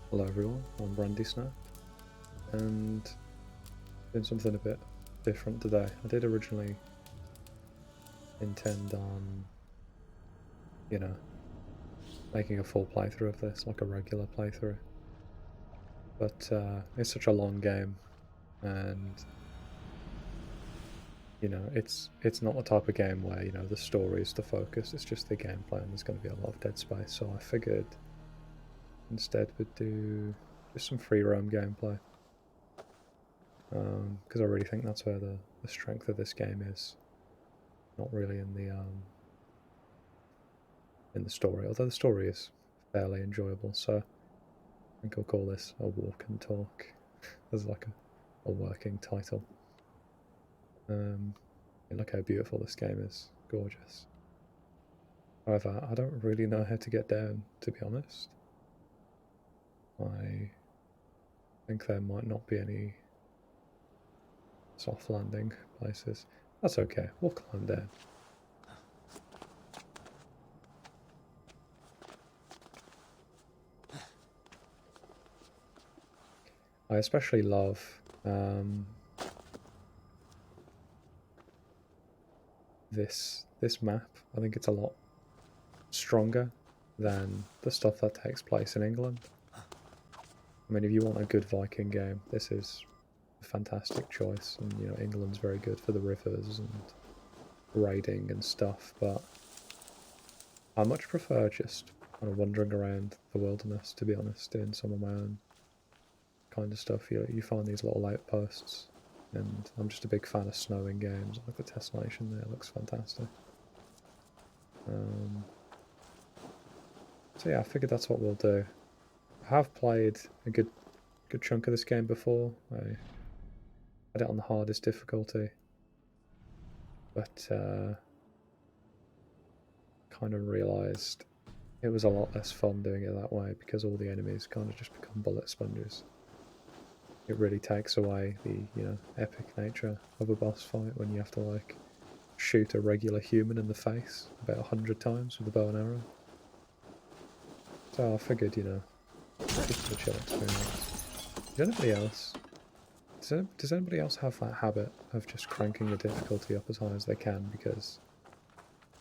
Hello everyone, I'm Brandy Snap, and doing something a bit different today. I did originally intend on, you know, making a full playthrough of this, like a regular playthrough. But it's such a long game, and it's not the type of game where the story is the focus. It's just the gameplay, and there's going to be a lot of dead space. So I figured instead we'd do just some free roam gameplay, because I really think that's where the strength of this game is. Not really in the story, although the story is fairly enjoyable. So I think I'll call this a walk and talk as like a working title. Look how beautiful this game is, gorgeous. However, I don't really know how to get down, to be honest. I think there might not be any soft landing places. That's okay, we'll climb down. I especially love this map. I think it's a lot stronger than the stuff that takes place in England. I mean, if you want a good Viking game, this is a fantastic choice. And England's very good for the rivers and raiding and stuff. But I much prefer just kind of wandering around the wilderness, to be honest, doing some of my own kind of stuff. You find these little outposts, and I'm just a big fan of snow in games. Like the Tessellation there looks fantastic. So yeah, I figured that's what we'll do. I have played a good chunk of this game before. I had it on the hardest difficulty, but kind of realised it was a lot less fun doing it that way because all the enemies kind of just become bullet sponges. It really takes away the epic nature of a boss fight when you have to like shoot a regular human in the face about 100 times with a bow and arrow. So I figured, just a chill experience. Does anybody else does anybody else have that habit of just cranking the difficulty up as high as they can? Because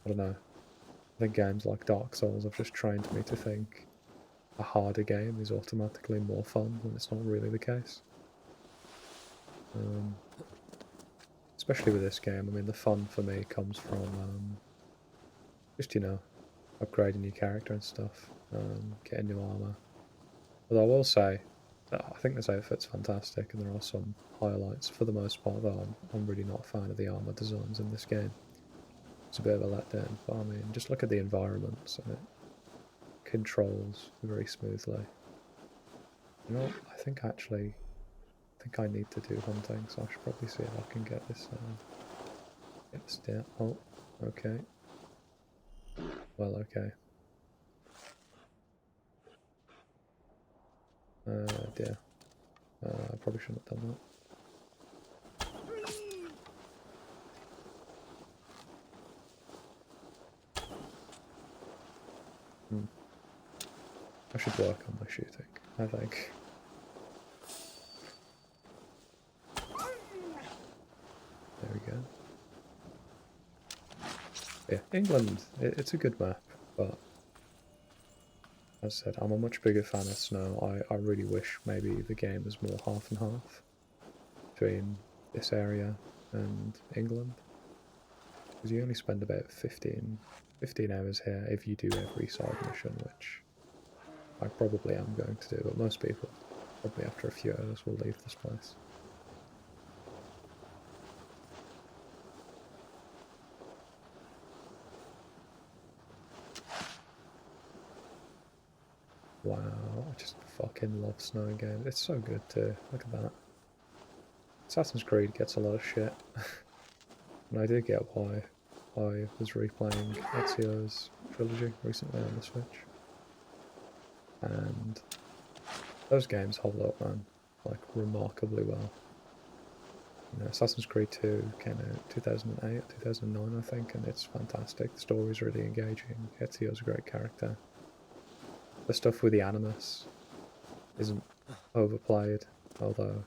I don't know, I think games like Dark Souls have just trained me to think a harder game is automatically more fun when it's not really the case. Especially with this game, I mean, the fun for me comes from just, upgrading your character and stuff, getting new armor. Although I will say, I think this outfit's fantastic, and there are some highlights. For the most part, though, I'm really not a fan of the armor designs in this game. It's a bit of a letdown, but I mean, just look at the environments, and it controls very smoothly. You know, I think actually, I think I need to do hunting, so I should probably see if I can get this down. Oh, okay. Well, okay. Dear. I probably shouldn't have done that. I should work on my shooting, I think. There we go. Yeah, England, it's a good map, but as I said, I'm a much bigger fan of snow. I really wish maybe the game was more half and half between this area and England. Because you only spend about 15 hours here if you do every side mission, which I probably am going to do, but most people, probably after a few hours, will leave this place. Wow, I just fucking love snow games. It's so good too. Look at that. Assassin's Creed gets a lot of shit. And I did get why I was replaying Ezio's trilogy recently on the Switch. And those games hold up, man, like remarkably well. Assassin's Creed 2 came out 2008, 2009, I think, and it's fantastic. The story's really engaging. Ezio's a great character. The stuff with the Animus, isn't overplayed, although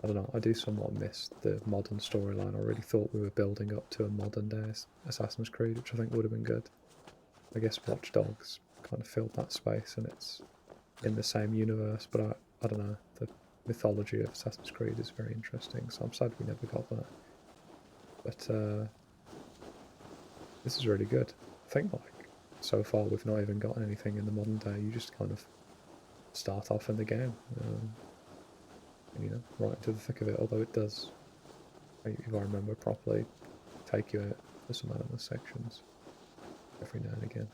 I don't know, I do somewhat miss the modern storyline. I really thought we were building up to a modern day Assassin's Creed, which I think would have been good. I guess Watch Dogs kind of filled that space and it's in the same universe, but I don't know, the mythology of Assassin's Creed is very interesting, so I'm sad we never got that. But this is really good. I think like so far we've not even gotten anything in the modern day. You just kind of start off in the game, and, you know, right into the thick of it. Although it does, if I remember properly, take you out for some endless sections every now and again.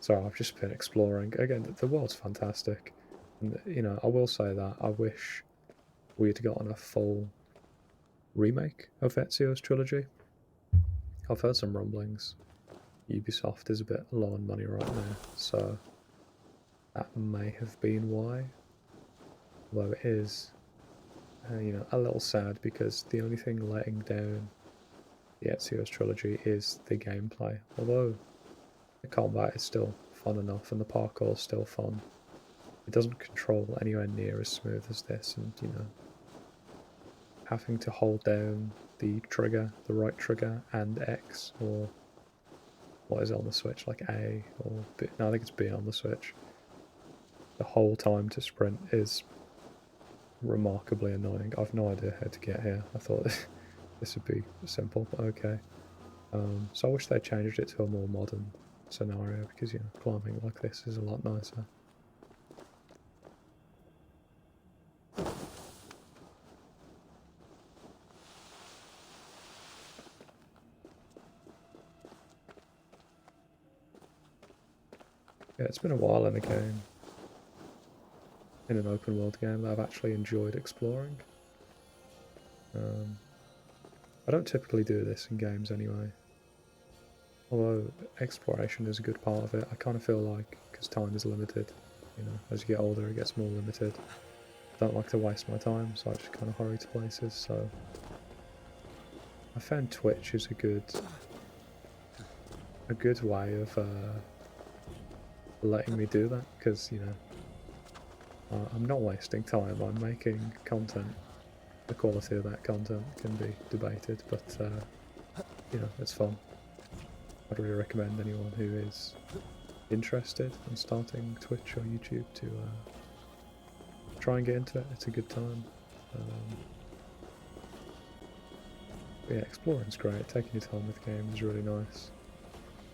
So I've just been exploring again. The world's fantastic, and you know I will say that I wish we had gotten a full remake of Ezio's trilogy. I've heard some rumblings. Ubisoft is a bit low on money right now, so that may have been why. Although it is, you know, a little sad because the only thing letting down the Ezio's trilogy is the gameplay. Although the combat is still fun enough and the parkour is still fun, it doesn't control anywhere near as smooth as this, and you know, having to hold down the trigger, the right trigger, and X, or what is it on the Switch, like A, or B, no, I think it's B on the Switch, the whole time to sprint is remarkably annoying. I've no idea how to get here. I thought this would be simple, but okay. So I wish they changed it to a more modern scenario, because you know, climbing like this is a lot nicer. Yeah, it's been a while in a game, in an open world game, that I've actually enjoyed exploring. I don't typically do this in games anyway. Although exploration is a good part of it, I kind of feel like, because time is limited, you know, as you get older it gets more limited. I don't like to waste my time, so I just kind of hurry to places, so I found Twitch is a good way of letting me do that, because, you know, I'm not wasting time, I'm making content. The quality of that content can be debated, but, you know, it's fun. I'd really recommend anyone who is interested in starting Twitch or YouTube to try and get into it. It's a good time. Yeah, exploring's great. Taking your time with games is really nice.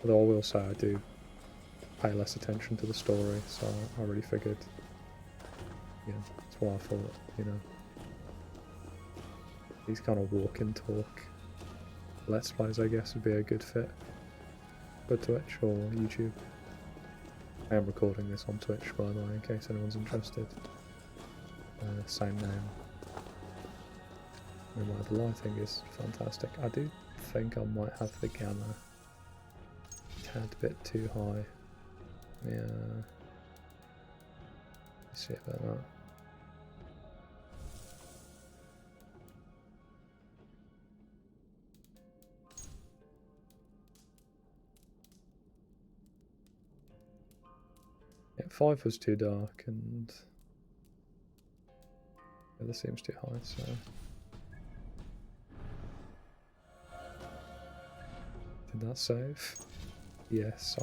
Although I will say I do pay less attention to the story, so I really figured, you know, that's why I thought, you know, these kind of walk and talk Let's Plays, I guess, would be a good fit for Twitch or YouTube. I am recording this on Twitch, by the way, in case anyone's interested. Same name. Anyway, the lighting is fantastic. I do think I might have the gamma a tad bit too high. Yeah. Let's see about that. Yeah, 5 was too dark, and the other seems too high, so... Did that save? Yes,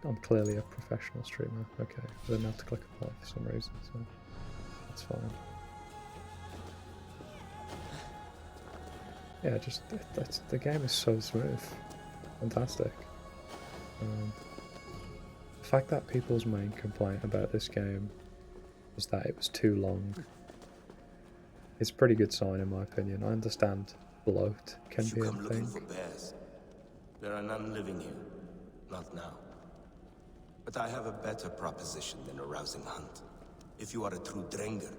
I'm clearly a professional streamer. Okay, I didn't have to click apply for some reason, so that's fine. Yeah, just the game is so smooth, fantastic. The fact that people's main complaint about this game was that it was too long is a pretty good sign, in my opinion. I understand bloat can be a come looking thing. for bears. There are none living here, not now. But I have a better proposition than a rousing hunt. If you are a true Drengr,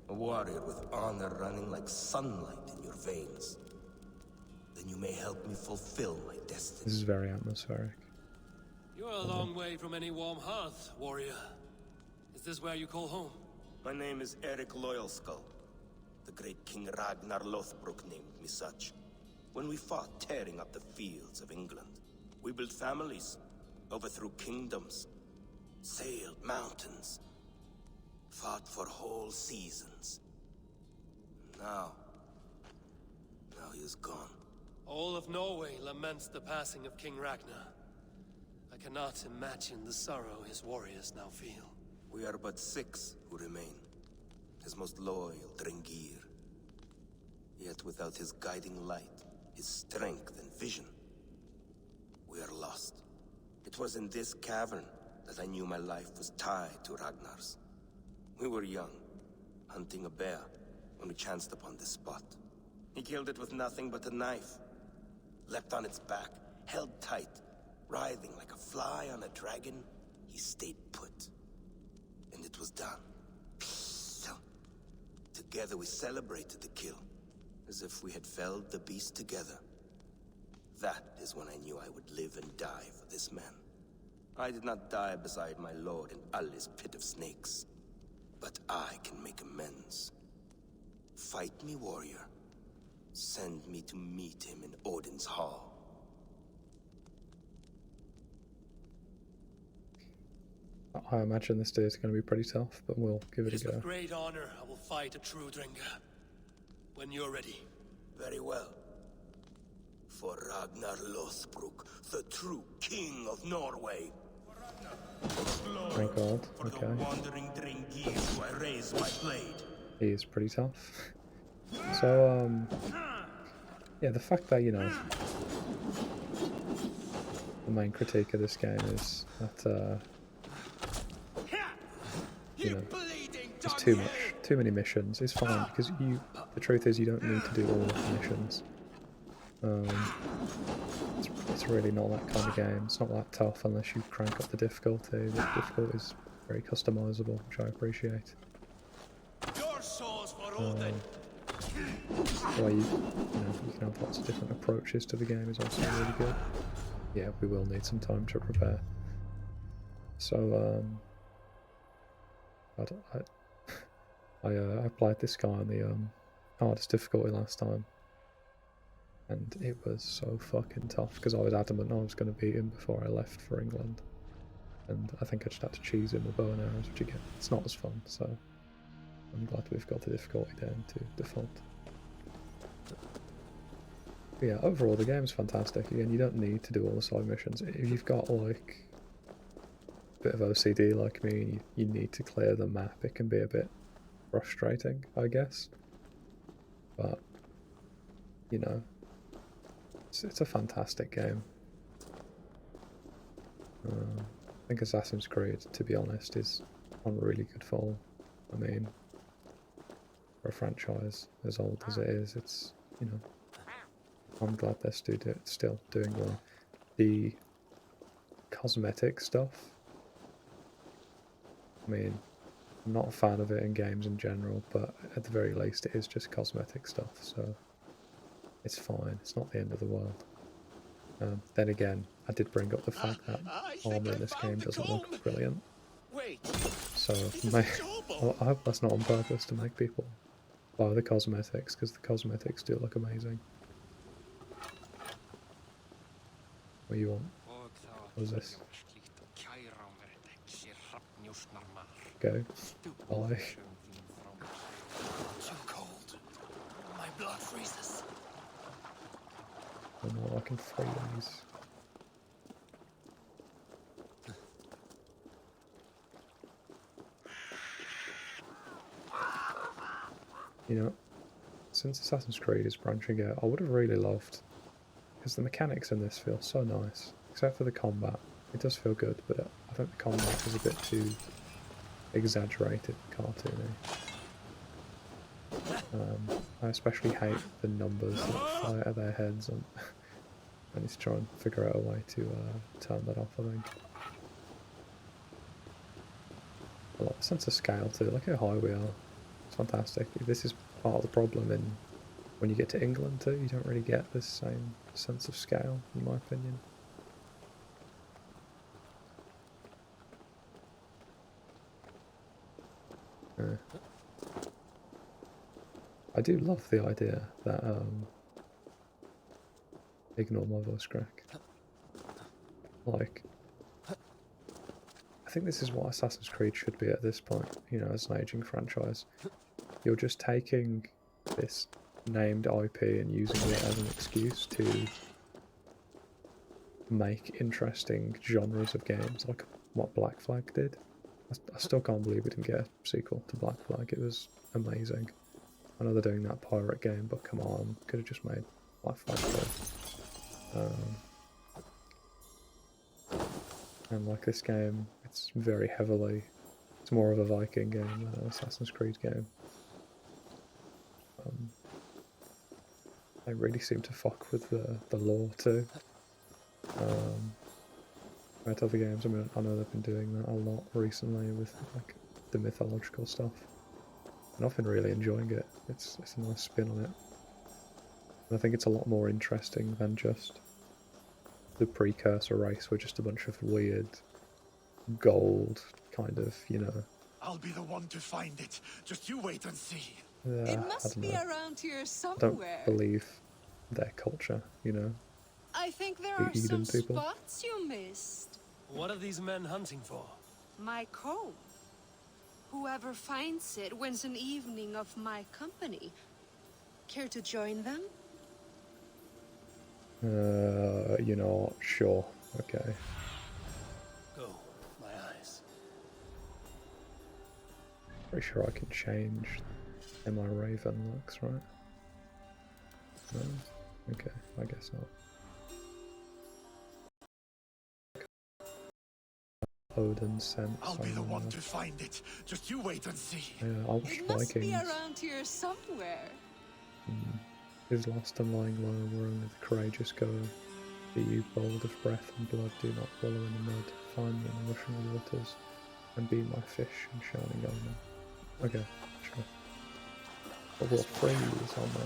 a warrior with honor running like sunlight in your veins, then you may help me fulfill my destiny. This is very atmospheric. You're a long way from any warm hearth, warrior. Is this where you call home? My name is Eric Loyalskull. The great King Ragnar Lothbrok named me such. When we fought tearing up the fields of England, We built families, overthrew kingdoms, sailed mountains, fought for whole seasons. Now he is gone. All of Norway laments the passing of King Ragnar. I cannot imagine the sorrow his warriors now feel. We are but 6 who remain. His most loyal, Drengir. Yet without his guiding light, his strength and vision, we are lost. It was in this cavern that I knew my life was tied to Ragnar's. We were young, hunting a bear, when we chanced upon this spot. He killed it with nothing but a knife. Leapt on its back, held tight, writhing like a fly on a dragon. He stayed put. And it was done. Together we celebrated the kill, as if we had felled the beast together. That is when I knew I would live and die for this man. I did not die beside my lord in Ali's pit of snakes. But I can make amends. Fight me, warrior. Send me to meet him in Odin's hall. I imagine this day is going to be pretty tough, but we'll give It it is a go. with great honor I will fight a true Drenga. When you're ready. Very well. For Ragnar Lothbrok, the true king of Norway. Thank God. For the Okay. wandering Drengir who I raise my blade. He is pretty tough. So, yeah, the fact that, you know, the main critique of this game is that, you know, there's too many missions is fine, because the truth is you don't need to do all of the missions. It's really not that kind of game. It's not that tough unless you crank up the difficulty. The difficulty is very customizable, which I appreciate. Your souls for Odin. The way you can have lots of different approaches to the game is also really good. Yeah, we will need some time to prepare. So, I played this guy on the hardest difficulty last time, and it was so fucking tough because I was adamant I was going to beat him before I left for England, and I think I just had to cheese him with bow and arrows, which again, it's not as fun. So I'm glad we've got the difficulty down to default. But yeah, overall the game's fantastic. Again, you don't need to do all the side missions. If you've got like a bit of OCD like me and you need to clear the map, it can be a bit frustrating, I guess. But, you know, it's a fantastic game. I think Assassin's Creed, to be honest, is on really good fall. I mean, for a franchise as old as it is, it's, you know, I'm glad they're still doing well. The cosmetic stuff, I mean, I'm not a fan of it in games in general, but at the very least it is just cosmetic stuff, so it's fine, it's not the end of the world. Then again, I did bring up the fact that armor in this game doesn't look brilliant. So I hope that's not on purpose to make people buy the cosmetics, because the cosmetics do look amazing. What do you want? What is this? Go. Bye. Too cold. My blood freezes. Oh no, I can freeze. You know, since Assassin's Creed is branching out, I would have really loved, because the mechanics in this feel so nice, except for the combat. It does feel good, but I think the combat is a bit too exaggerated, cartoony. I especially hate the numbers that fly out of their heads, and I need to try and figure out a way to turn that off, I think. I like the sense of scale too, look how high we are. It's fantastic. This is part of the problem in when you get to England too, you don't really get this same sense of scale, in my opinion. I do love the idea that, ignore my voice crack. Like, I think this is what Assassin's Creed should be at this point, you know, as an aging franchise. You're just taking this named IP and using it as an excuse to make interesting genres of games, like what Black Flag did. I still can't believe we didn't get a sequel to Black Flag. It was amazing. I know they're doing that pirate game, but come on, could have just made Black Flag 2. And like this game, it's very heavily, it's more of a Viking game than an Assassin's Creed game. They really seem to fuck with the lore too. With other games, I mean, I know they've been doing that a lot recently with like the mythological stuff, and I've been really enjoying it. It's a nice spin on it, and I think it's a lot more interesting than just the precursor race, were just a bunch of weird gold kind of, you know. I'll be the one to find it. Just you wait and see. It must be around here somewhere. I don't believe their culture, you know. I think there The are some Eden people. spots you missed. What are these men hunting for? My comb. Whoever finds it wins an evening of my company. Care to join them? You know, sure, okay. Go, my eyes. Pretty sure I can change how my Raven looks, right? No? Okay, I guess not. Odin sense. I'll be the one to find it. Just you wait and see. Yeah, I watched It must Vikings. be around here somewhere. Is lost and lying low, where only the courageous go. Be you bold of breath and blood, do not wallow in the mud. Find me in the rushing waters, and be my fish in shining armor. Okay, sure. But we'll freeze on my...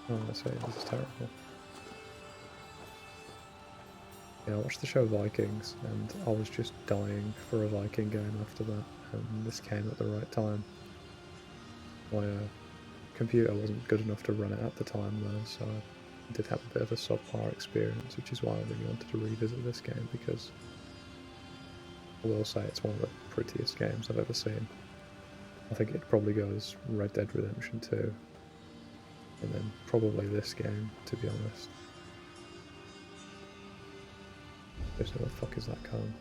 Oh, I say, this is terrible. Yeah, I watched the show Vikings, and I was just dying for a Viking game after that, and this came at the right time. My computer wasn't good enough to run it at the time though, so I did have a bit of a subpar experience, which is why I really wanted to revisit this game, because I will say it's one of the prettiest games I've ever seen. I think it probably goes Red Dead Redemption 2, and then probably this game, to be honest. Where the fuck is that comb?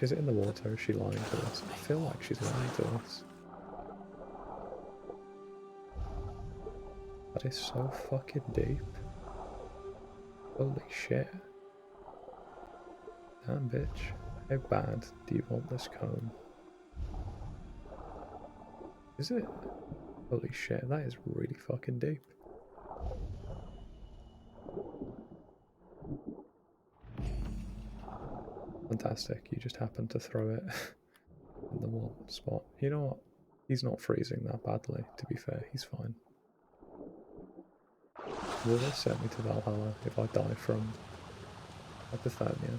Is it in the water? Is she lying to us? I feel like she's lying to us. That is so fucking deep. Holy shit. Damn bitch. How bad do you want this comb? Is it? Holy shit, that is really fucking deep. Fantastic, you just happened to throw it in the one spot. You know what? He's not freezing that badly, to be fair, he's fine. Will they send me to Valhalla if I die from hypothermia?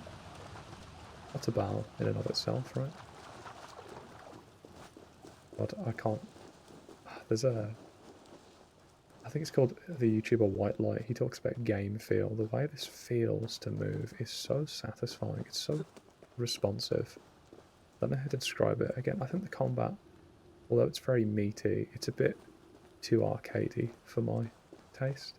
That's a battle in and of itself, right? But I can't... There's a... I think it's called the YouTuber White Light. He talks about game feel. The way this feels to move is so satisfying. It's so responsive. I don't know how to describe it. Again, I think the combat, although it's very meaty, it's a bit too arcadey for my taste.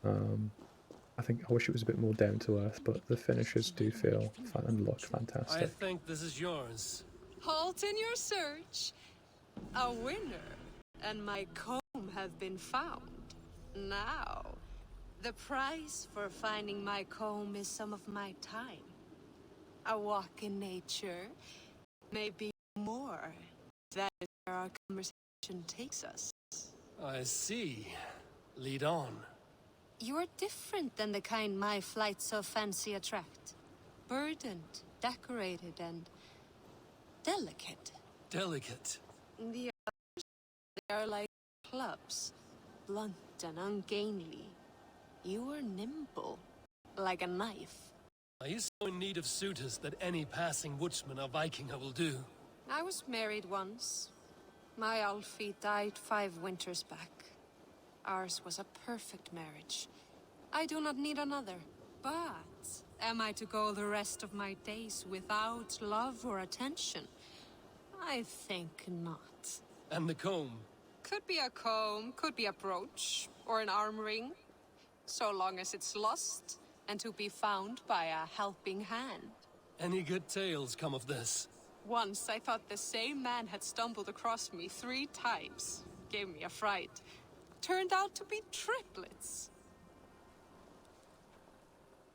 I wish it was a bit more down to earth, but the finishes do feel fun and look fantastic. I think this is yours. Halt in your search. A winner and my comb have been found. Now, the price for finding my comb is some of my time. A walk in nature, maybe more. That is where our conversation takes us. I see. Lead on. You are different than the kind my flights so fancy attract. Burdened, decorated, and delicate. Delicate. The others, they are like clubs, blunt and ungainly. You are nimble, like a knife. Are you so in need of suitors that any passing woodsman or Vikinger will do? I was married once. My Alfie died 5 winters back. Ours was a perfect marriage. I do not need another. But am I to go the rest of my days without love or attention? I think not. And the comb? Could be a comb, could be a brooch, or an arm ring. So long as it's lost, and to be found by a helping hand. Any good tales come of this? Once I thought the same man had stumbled across me 3 times. Gave me a fright. Turned out to be triplets.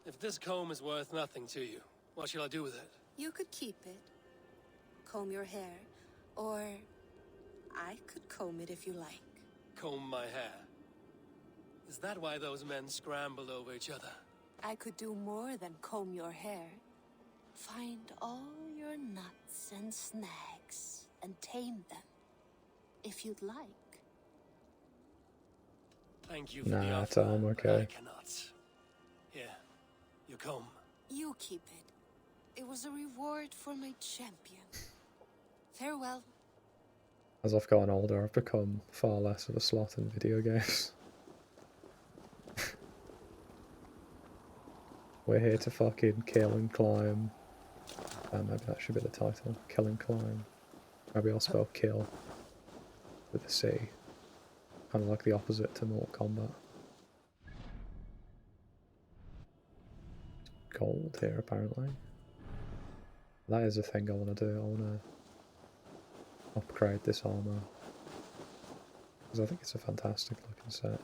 If this comb is worth nothing to you, what shall I do with it? You could keep it. Comb your hair. Or I could comb it if you like. Comb my hair. Is that why those men scrambled over each other? I could do more than comb your hair. Find all your nuts and snags and tame them. If you'd like. Thank you for Nah, the offer, Tom, but okay. I cannot. Here, your comb. You keep it. It was a reward for my champion. Farewell. As I've gotten older, I've become far less of a slot in video games. We're here to fucking kill and climb. Maybe that should be the title. Kill and climb. Maybe I'll spell kill with a C. Kind of like the opposite to Mortal Kombat. Gold here, apparently. That is a thing I want to do. I want to upgrade this armor. Because I think it's a fantastic looking set.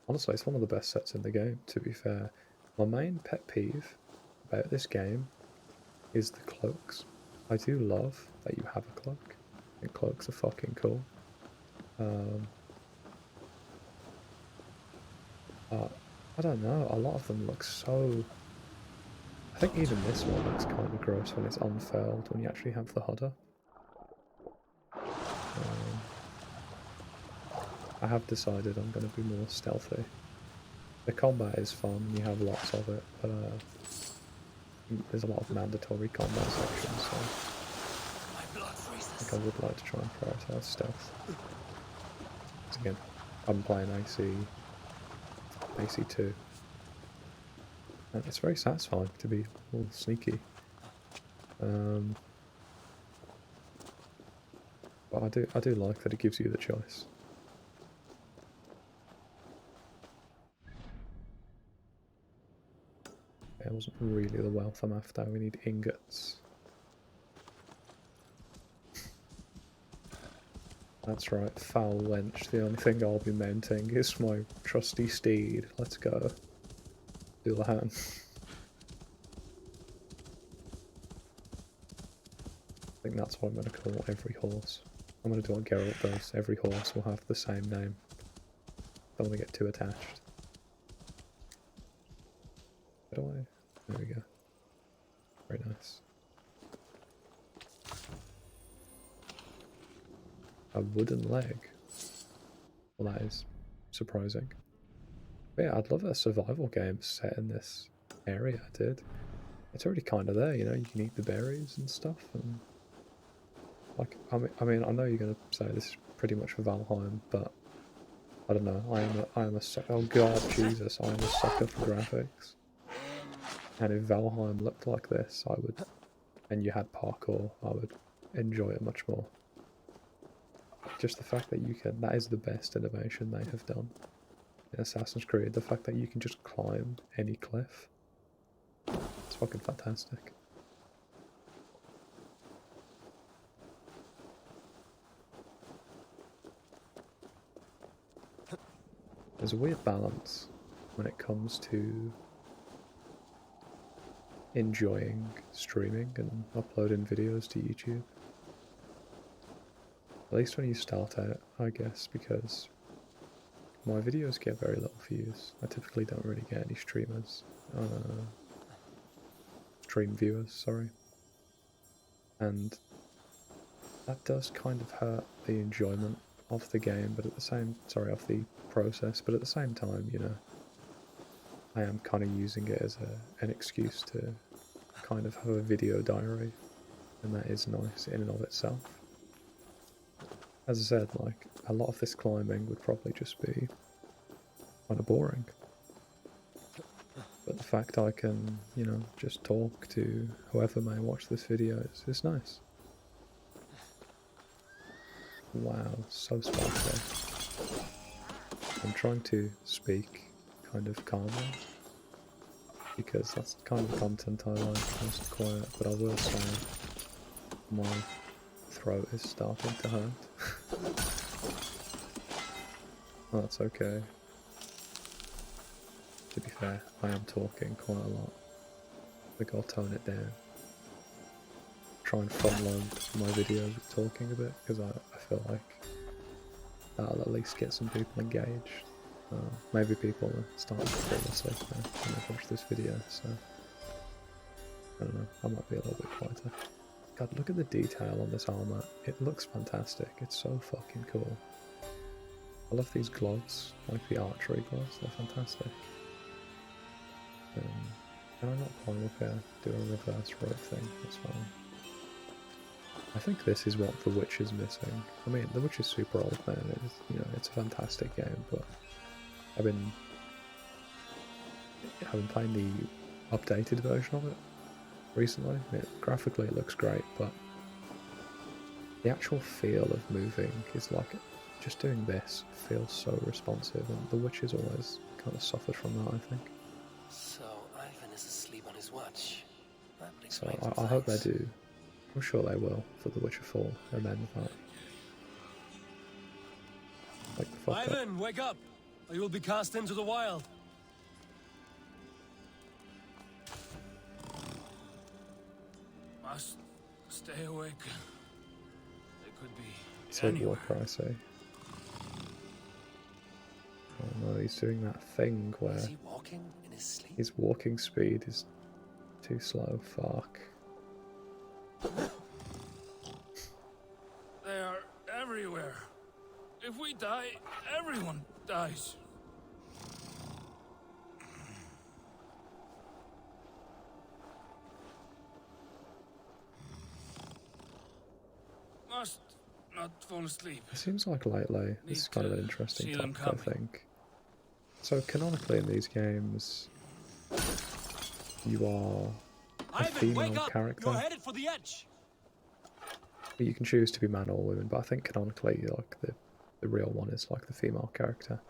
Honestly, it's one of the best sets in the game, to be fair. My main pet peeve about this game is the cloaks. I do love that you have a cloak. I think cloaks are fucking cool. But I don't know, a lot of them look so... I think even this one looks kind of gross when it's unfurled, when you actually have the hood up. I have decided I'm going to be more stealthy. The combat is fun, you have lots of it, but there's a lot of mandatory combat sections, so I think I would like to try and prioritize stealth. Because again, I'm playing AC2, and it's very satisfying to be all sneaky. But I do like that it gives you the choice. It wasn't really the wealth I'm after, we need ingots. That's right, foul wench, the only thing I'll be mounting is my trusty steed. Let's go. Dullahan. I think that's what I'm going to call every horse. I'm going to do what Geralt does, every horse will have the same name. Don't want to get too attached. Get away. There we go. Very nice. A wooden leg. Well, that is surprising. But yeah, I'd love a survival game set in this area, dude. It's already kind of there, you know, you can eat the berries and stuff, and... Like, I mean, I know you're going to say this is pretty much for Valheim, but... I don't know, I am a sucker... Oh god, Jesus, I am a sucker for graphics. And if Valheim looked like this, I would... And you had parkour, I would enjoy it much more. Just the fact that you can... That is the best innovation they have done in Assassin's Creed. The fact that you can just climb any cliff. It's fucking fantastic. There's a weird balance when it comes to enjoying streaming and uploading videos to YouTube. At least when you start out, I guess, because my videos get very little views. I typically don't really get any streamers. Stream viewers, sorry. And that does kind of hurt the enjoyment of the game, but at the same... Sorry, of the process, but at the same time, you know, I am kind of using it as an excuse to kind of have a video diary, and that is nice in and of itself. As I said, like, a lot of this climbing would probably just be kind of boring. But the fact I can, you know, just talk to whoever may watch this video is nice. Wow, so sparkly. I'm trying to speak kind of calmly, because that's the kind of content I like, nice and quiet, but I will say my throat is starting to hurt. Well, that's okay. To be fair, I am talking quite a lot. I think I'll tone it down. Try and front load my videos with talking a bit, because I feel like that'll at least get some people engaged. Maybe people are starting to fall asleep now when they watch this video, so I don't know, I might be a little bit quieter. God, look at the detail on this armour. It looks fantastic. It's so fucking cool. I love these gloves, like the archery gloves, they're fantastic. Can I not climb up here? Do a reverse rope thing, that's fine. I think this is what The Witch is missing. I mean, The Witch is super old, man. It's, you know, it's a fantastic game, but I've been playing the updated version of it recently. Graphically it looks great, but the actual feel of moving is like, just doing this feels so responsive, and The Witch has always kind of suffered from that, I think. So Ivan is asleep on his watch. That So explains I hope they things. do. I'm sure they will, for The Witcher 4, amend that. Like the fuck up. Ivan, wake up! Or you will be cast into the wild. Must stay awake. They could be Sleep anywhere. Walker, I say. Oh no, he's doing that thing where Is he walking in his sleep? his walking speed is too slow. Fuck. They are everywhere. If we die, everyone dies. Must not fall asleep. It seems like lately, this is kind of an to interesting see them topic, I coming. think. So canonically in these games, you are a female character. headed for the edge. You can choose to be man or woman, but I think canonically, like the real one is like the female character.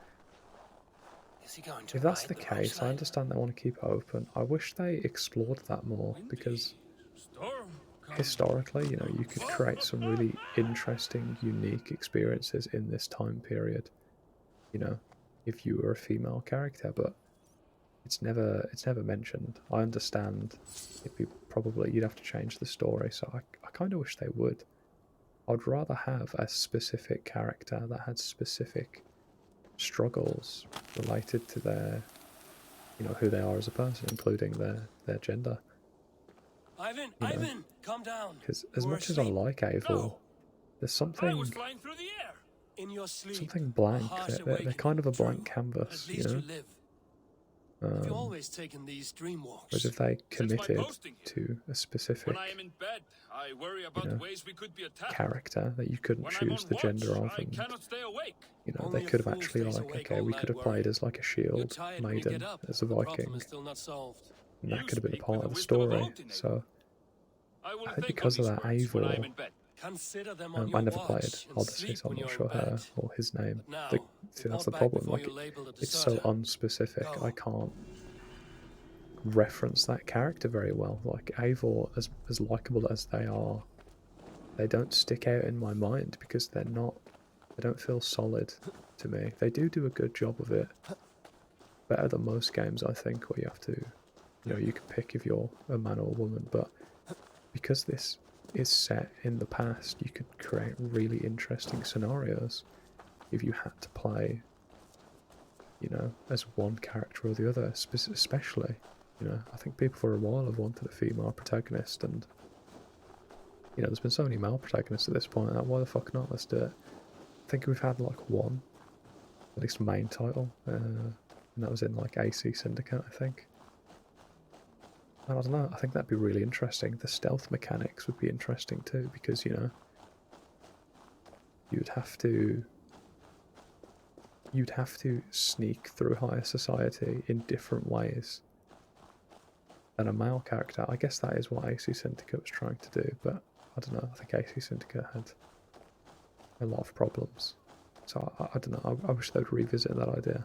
Is he going to If that's ride the case, I roadside? understand they want to keep it open. I wish they explored that more, because Storm comes. historically, you know, you could create some really interesting, unique experiences in this time period. You know, if you were a female character, but it's never mentioned. I understand it'd be probably you'd have to change the story, so I kind of wish they would. I'd rather have a specific character that had specific struggles related to their, you know, who they are as a person, including their gender. Ivan, You know, Ivan, calm down. Because as You were much as I asleep. like Eivor, No. there's I something was flying through the air. In your sleep. something blank. a harsh They're kind of a awakening. blank True. canvas, At you least know. you live. You've always taken these dream walks. Whereas if they Since my committed posting here, to a specific When I am in bed, I worry about know, ways we could be attacked. character that you couldn't When I'm choose on the watch, gender of, I and cannot stay awake. you know, Only they a could have fool actually stays like, awake okay, all we night could have played worrying. as like a You're shield tired when you maiden, get up. as a The problem Viking, is still not solved. and that You could have been a speak part with of the the wisdom of story. Odin, So I will I think think because on of these that, words when I am Eivor, in bed. Consider them on your I never watch played and Odyssey, sleep so I'm when not you're sure in bed. her or his name. But now, See, that's report the back problem. before Like, you're labeled a it's so deserter. unspecific. Go. I can't reference that character very well. Like Eivor, as likable as they are, they don't stick out in my mind because they're not. They don't feel solid to me. They do a good job of it, better than most games, I think, where you have to, you know, you can pick if you're a man or a woman. But because this is set in the past, you could create really interesting scenarios if you had to play, you know, as one character or the other, especially, you know, I think people for a while have wanted a female protagonist, and, you know, there's been so many male protagonists at this point, why the fuck not, let's do it. I think we've had, like, one, at least main title, and that was in, like, AC Syndicate, I think. And I don't know, I think that'd be really interesting. The stealth mechanics would be interesting too, because, you know, you'd have to you'd have to sneak through higher society in different ways than a male character. I guess that is what AC Syndicate was trying to do, but I don't know, I think AC Syndicate had a lot of problems. So I don't know, I wish they'd revisit that idea.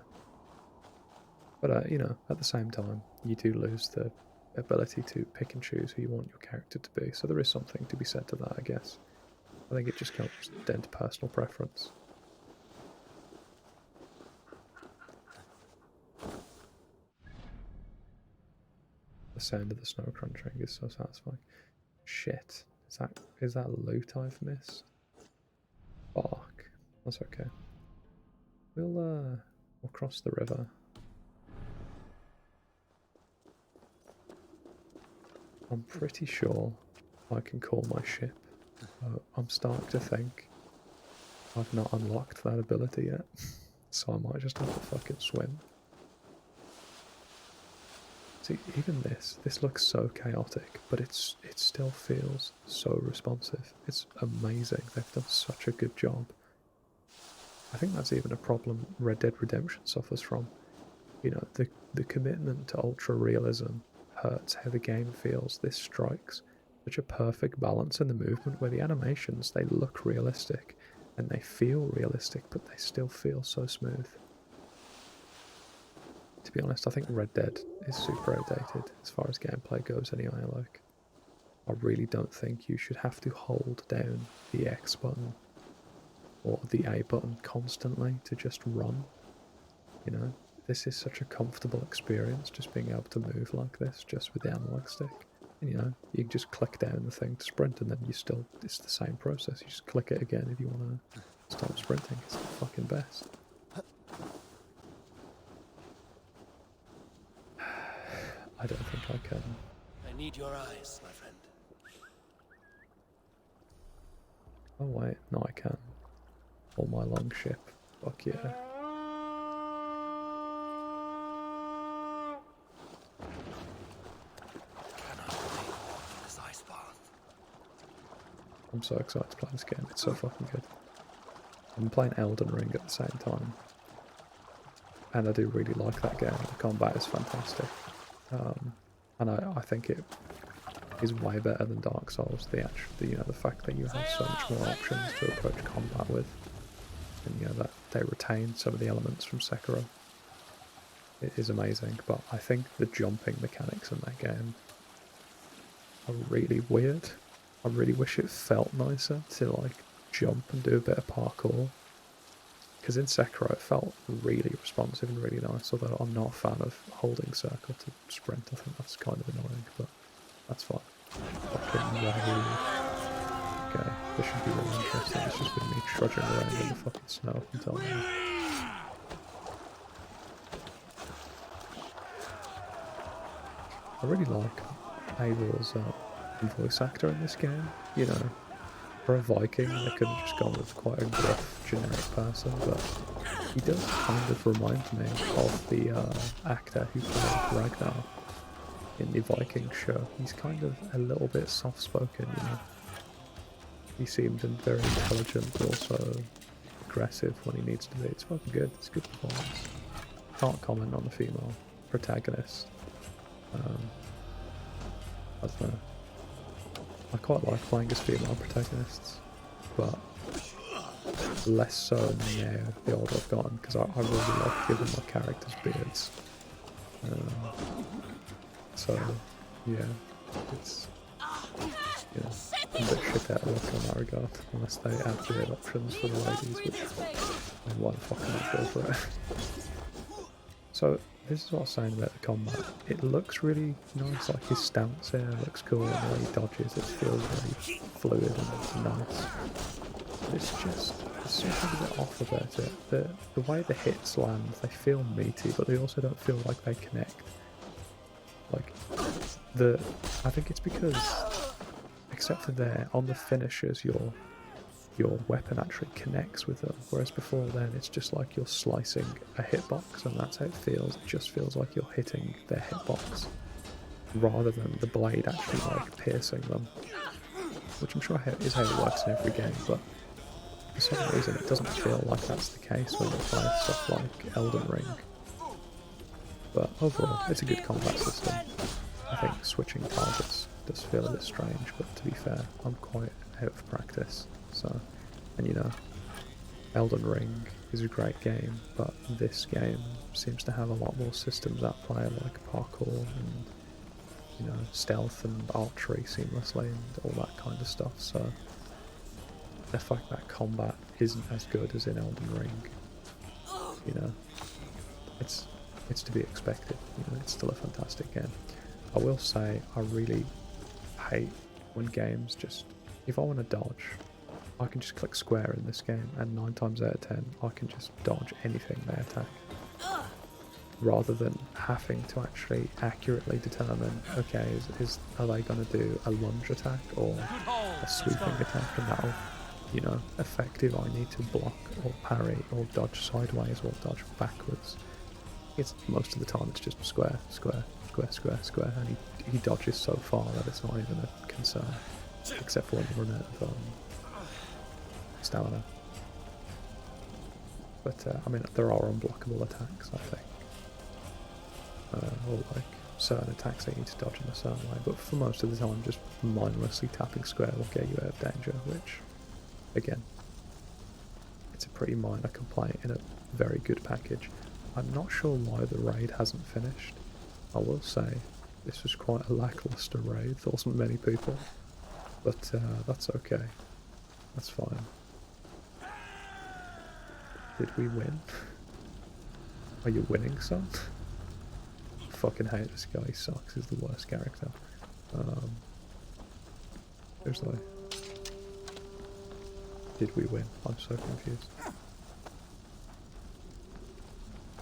But, you know, at the same time, you do lose the ability to pick and choose who you want your character to be, so there is something to be said to that, I guess. I think it just comes down to personal preference. The sound of the snow crunching is so satisfying. Shit. Is that loot I've missed? Fuck. That's okay. We'll cross the river. I'm pretty sure I can call my ship. I'm starting to think I've not unlocked that ability yet, so I might just have to fucking swim. See, even this looks so chaotic, but it still feels so responsive. It's amazing. They've done such a good job. I think that's even a problem Red Dead Redemption suffers from. You know, the commitment to ultra realism hurts how the game feels. This strikes such a perfect balance in the movement where the animations, they look realistic and they feel realistic, but they still feel so smooth. To be honest, I think Red Dead is super outdated as far as gameplay goes anyway. Like, I really don't think you should have to hold down the X button or the A button constantly to just run. You know, this is such a comfortable experience, just being able to move like this, just with the analog stick. And, you know, you can just click down the thing to sprint, and then it's the same process. You just click it again if you want to stop sprinting. It's the fucking best. I don't think I can. I need your eyes, my friend. Oh wait, no I can. Pull my long ship. Fuck yeah. I'm so excited to play this game, it's so fucking good. I'm playing Elden Ring at the same time. And I do really like that game, the combat is fantastic. And I think it is way better than Dark Souls. The fact that you have so much more options to approach combat with, and you know that they retain some of the elements from Sekiro. It is amazing, but I think the jumping mechanics in that game are really weird. I really wish it felt nicer to like jump and do a bit of parkour. Because in Sekiro it felt really responsive and really nice, although I'm not a fan of holding circle to sprint. I think that's kind of annoying, but that's fine. Fucking Yahoo. Okay, this should be really interesting. It's just been me trudging around in the fucking snow until now. I really like Abel's voice actor in this game, you know. For a Viking, they could have just gone with quite a gruff, generic person, but he does kind of remind me of the actor who played Ragnar in the Viking show. He's kind of a little bit soft-spoken, you know. He seemed very intelligent, but also aggressive when he needs to be. It's fucking good. It's a good performance. Can't comment on the female protagonist. I don't know. I quite like playing as female protagonists, but less so now the older I've gotten, because I really like giving my characters beards. So, yeah, it's, you know, I'm a bit shit out of luck in that regard, unless they add beard options for the ladies, which I won't fucking go for it. So, this is what I was saying about the combat. It looks really nice, like his stance here looks cool, and the way he dodges, it feels really fluid and nice. But it's just, there's something a bit off about it. The way the hits land, they feel meaty, but they also don't feel like they connect. Like, I think it's because, except for there, on the finishers, your weapon actually connects with them, whereas before then it's just like you're slicing a hitbox, and that's how it feels. It just feels like you're hitting their hitbox rather than the blade actually like piercing them, which I'm sure is how it works in every game, but for some reason it doesn't feel like that's the case when you play stuff like Elden Ring. But overall, it's a good combat system. I think switching targets does feel a bit strange, but to be fair, I'm quite out of practice. So, and you know, Elden Ring is a great game, but this game seems to have a lot more systems at play, like parkour and, you know, stealth and archery seamlessly and all that kind of stuff. So the fact that combat isn't as good as in Elden Ring, you know, it's to be expected. You know, it's still a fantastic game. I will say I really hate when games just, if I want to dodge, I can just click square in this game, and 9 times out of 10 I can just dodge anything they attack, rather than having to actually accurately determine, okay, are they going to do a lunge attack or a sweeping attack, and that'll, you know, effective I need to block or parry or dodge sideways or dodge backwards. It's most of the time it's just square, square, square, square, square, and he dodges so far that it's not even a concern, except for when you run out of stamina. But I mean, there are unblockable attacks, I think, or like certain attacks that you need to dodge in a certain way. But for most of the time, just mindlessly tapping square will get you out of danger, which, again, it's a pretty minor complaint in a very good package. I'm not sure why the raid hasn't finished. I will say this was quite a lackluster raid. There wasn't many people, but that's okay. That's fine. Did we win? Are you winning, son? I fucking hate this guy. He sucks. He's the worst character. Seriously. Did we win? I'm so confused.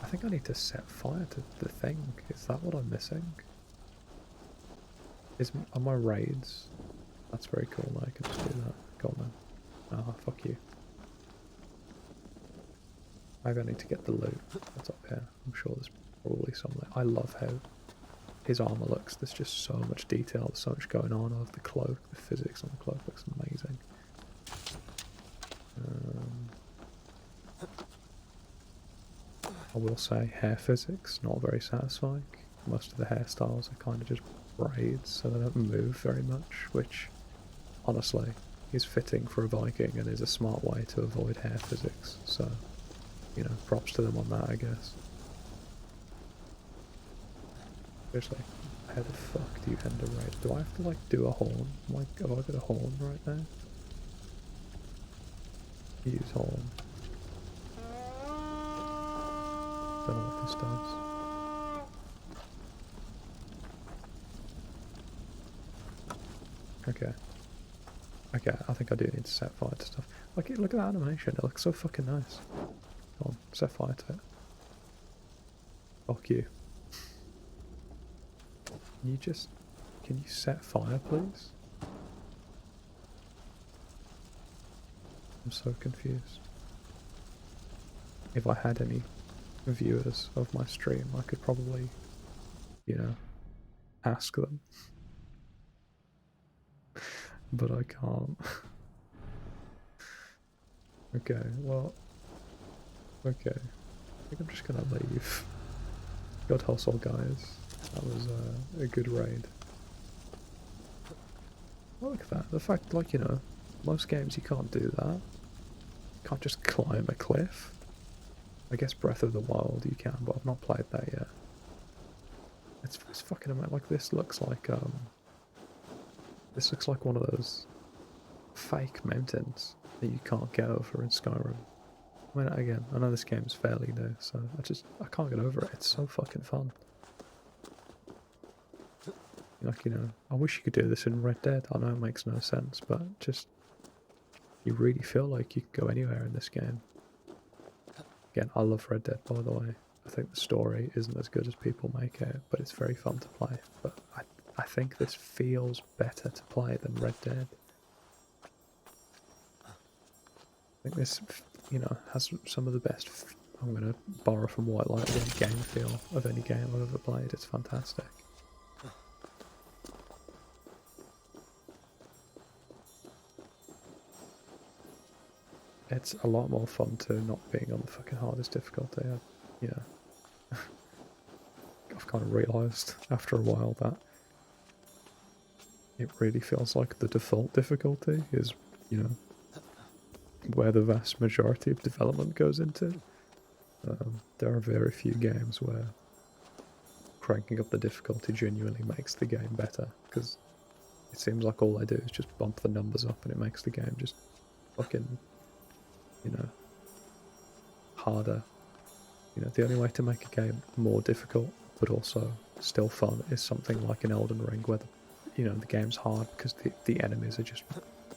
I think I need to set fire to the thing. Is that what I'm missing? Are my raids? That's very cool. I can just do that. Go on then. Ah, fuck you. Maybe I need to get the loot. What's up here? I'm sure there's probably something. I love how his armor looks. There's just so much detail. There's so much going on. I love the cloak. The physics on the cloak looks amazing. I will say hair physics, not very satisfying. Most of the hairstyles are kind of just braids, so they don't move very much, which, honestly, is fitting for a Viking and is a smart way to avoid hair physics. So, you know, props to them on that, I guess. Seriously, how the fuck do you end a raid? Do I have to, like, do a horn? Like, have I got a horn right now? Use horn. Don't know what this does. Okay. Okay, I think I do need to set fire to stuff. Like, look at that animation. It looks so fucking nice. Come on, set fire to it. Fuck you. Can you set fire, please? I'm so confused. If I had any viewers of my stream, I could probably, you know, ask them. But I can't. Okay, well, okay. I think I'm just gonna leave. God hustle, guys. That was a good raid. Oh, look at that. The fact, like, you know, most games you can't do that. You can't just climb a cliff. I guess Breath of the Wild you can, but I've not played that yet. It's fucking amazing. Like, this looks like one of those fake mountains that you can't get over in Skyrim. I mean, again, I know this game's fairly new, so I can't get over it. It's so fucking fun. Like, you know, I wish you could do this in Red Dead. I know it makes no sense, but just, you really feel like you can go anywhere in this game. Again, I love Red Dead, by the way. I think the story isn't as good as people make it, but it's very fun to play. But I think this feels better to play than Red Dead. I think this, you know, has some of the best, I'm going to borrow from White Light again, game feel of any game I've ever played. It's fantastic. it's a lot more fun to not being on the fucking hardest difficulty. I've kind of realised after a while that it really feels like the default difficulty is, where the vast majority of development goes into. There are very few games where cranking up the difficulty genuinely makes the game better, because it seems like all they do is just bump the numbers up and it makes the game just fucking, harder. The only way to make a game more difficult but also still fun is something like an Elden Ring, where the game's hard because the enemies are just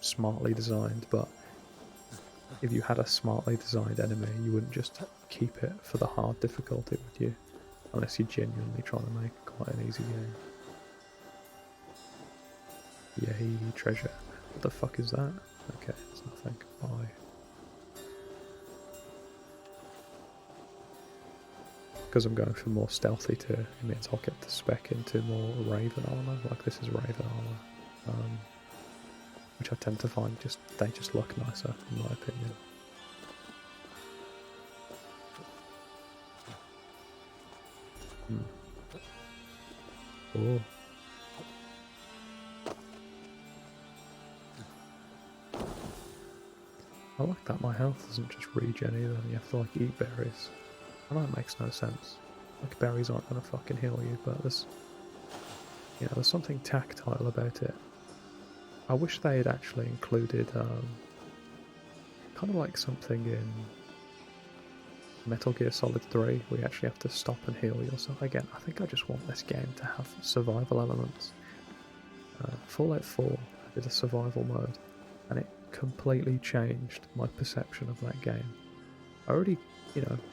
smartly designed. But if you had a smartly designed enemy, you wouldn't just keep it for the hard difficulty, would you? Unless you're genuinely trying to make quite an easy game. Yay, treasure. What the fuck is that? Okay, it's nothing. Bye. Because I'm going for more stealthy too, it means I'll get the spec into more Raven armor. Like, this is Raven armor, which I tend to find they just look nicer, in my opinion. Oh. I like that my health doesn't just regen either, you have to like eat berries. I know it makes no sense. Like, berries aren't gonna fucking heal you, but there's something tactile about it. I wish they had actually included kind of like something in Metal Gear Solid 3 where you actually have to stop and heal yourself. Again, I think I just want this game to have survival elements. Fallout 4 did a survival mode, and it completely changed my perception of that game. I already,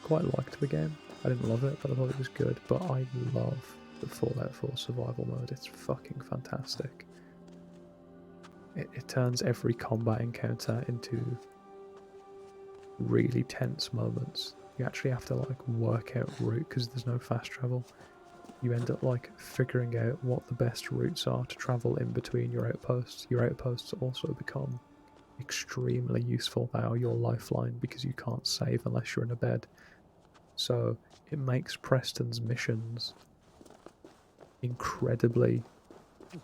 quite liked the game. I didn't love it, but I thought it was good. But I love the Fallout 4 survival mode. It's fucking fantastic. It turns every combat encounter into really tense moments. You actually have to like work out route because there's no fast travel. You end up like figuring out what the best routes are to travel in between your outposts. Your outposts also become extremely useful. They are your lifeline because you can't save unless you're in a bed. So it makes Preston's missions incredibly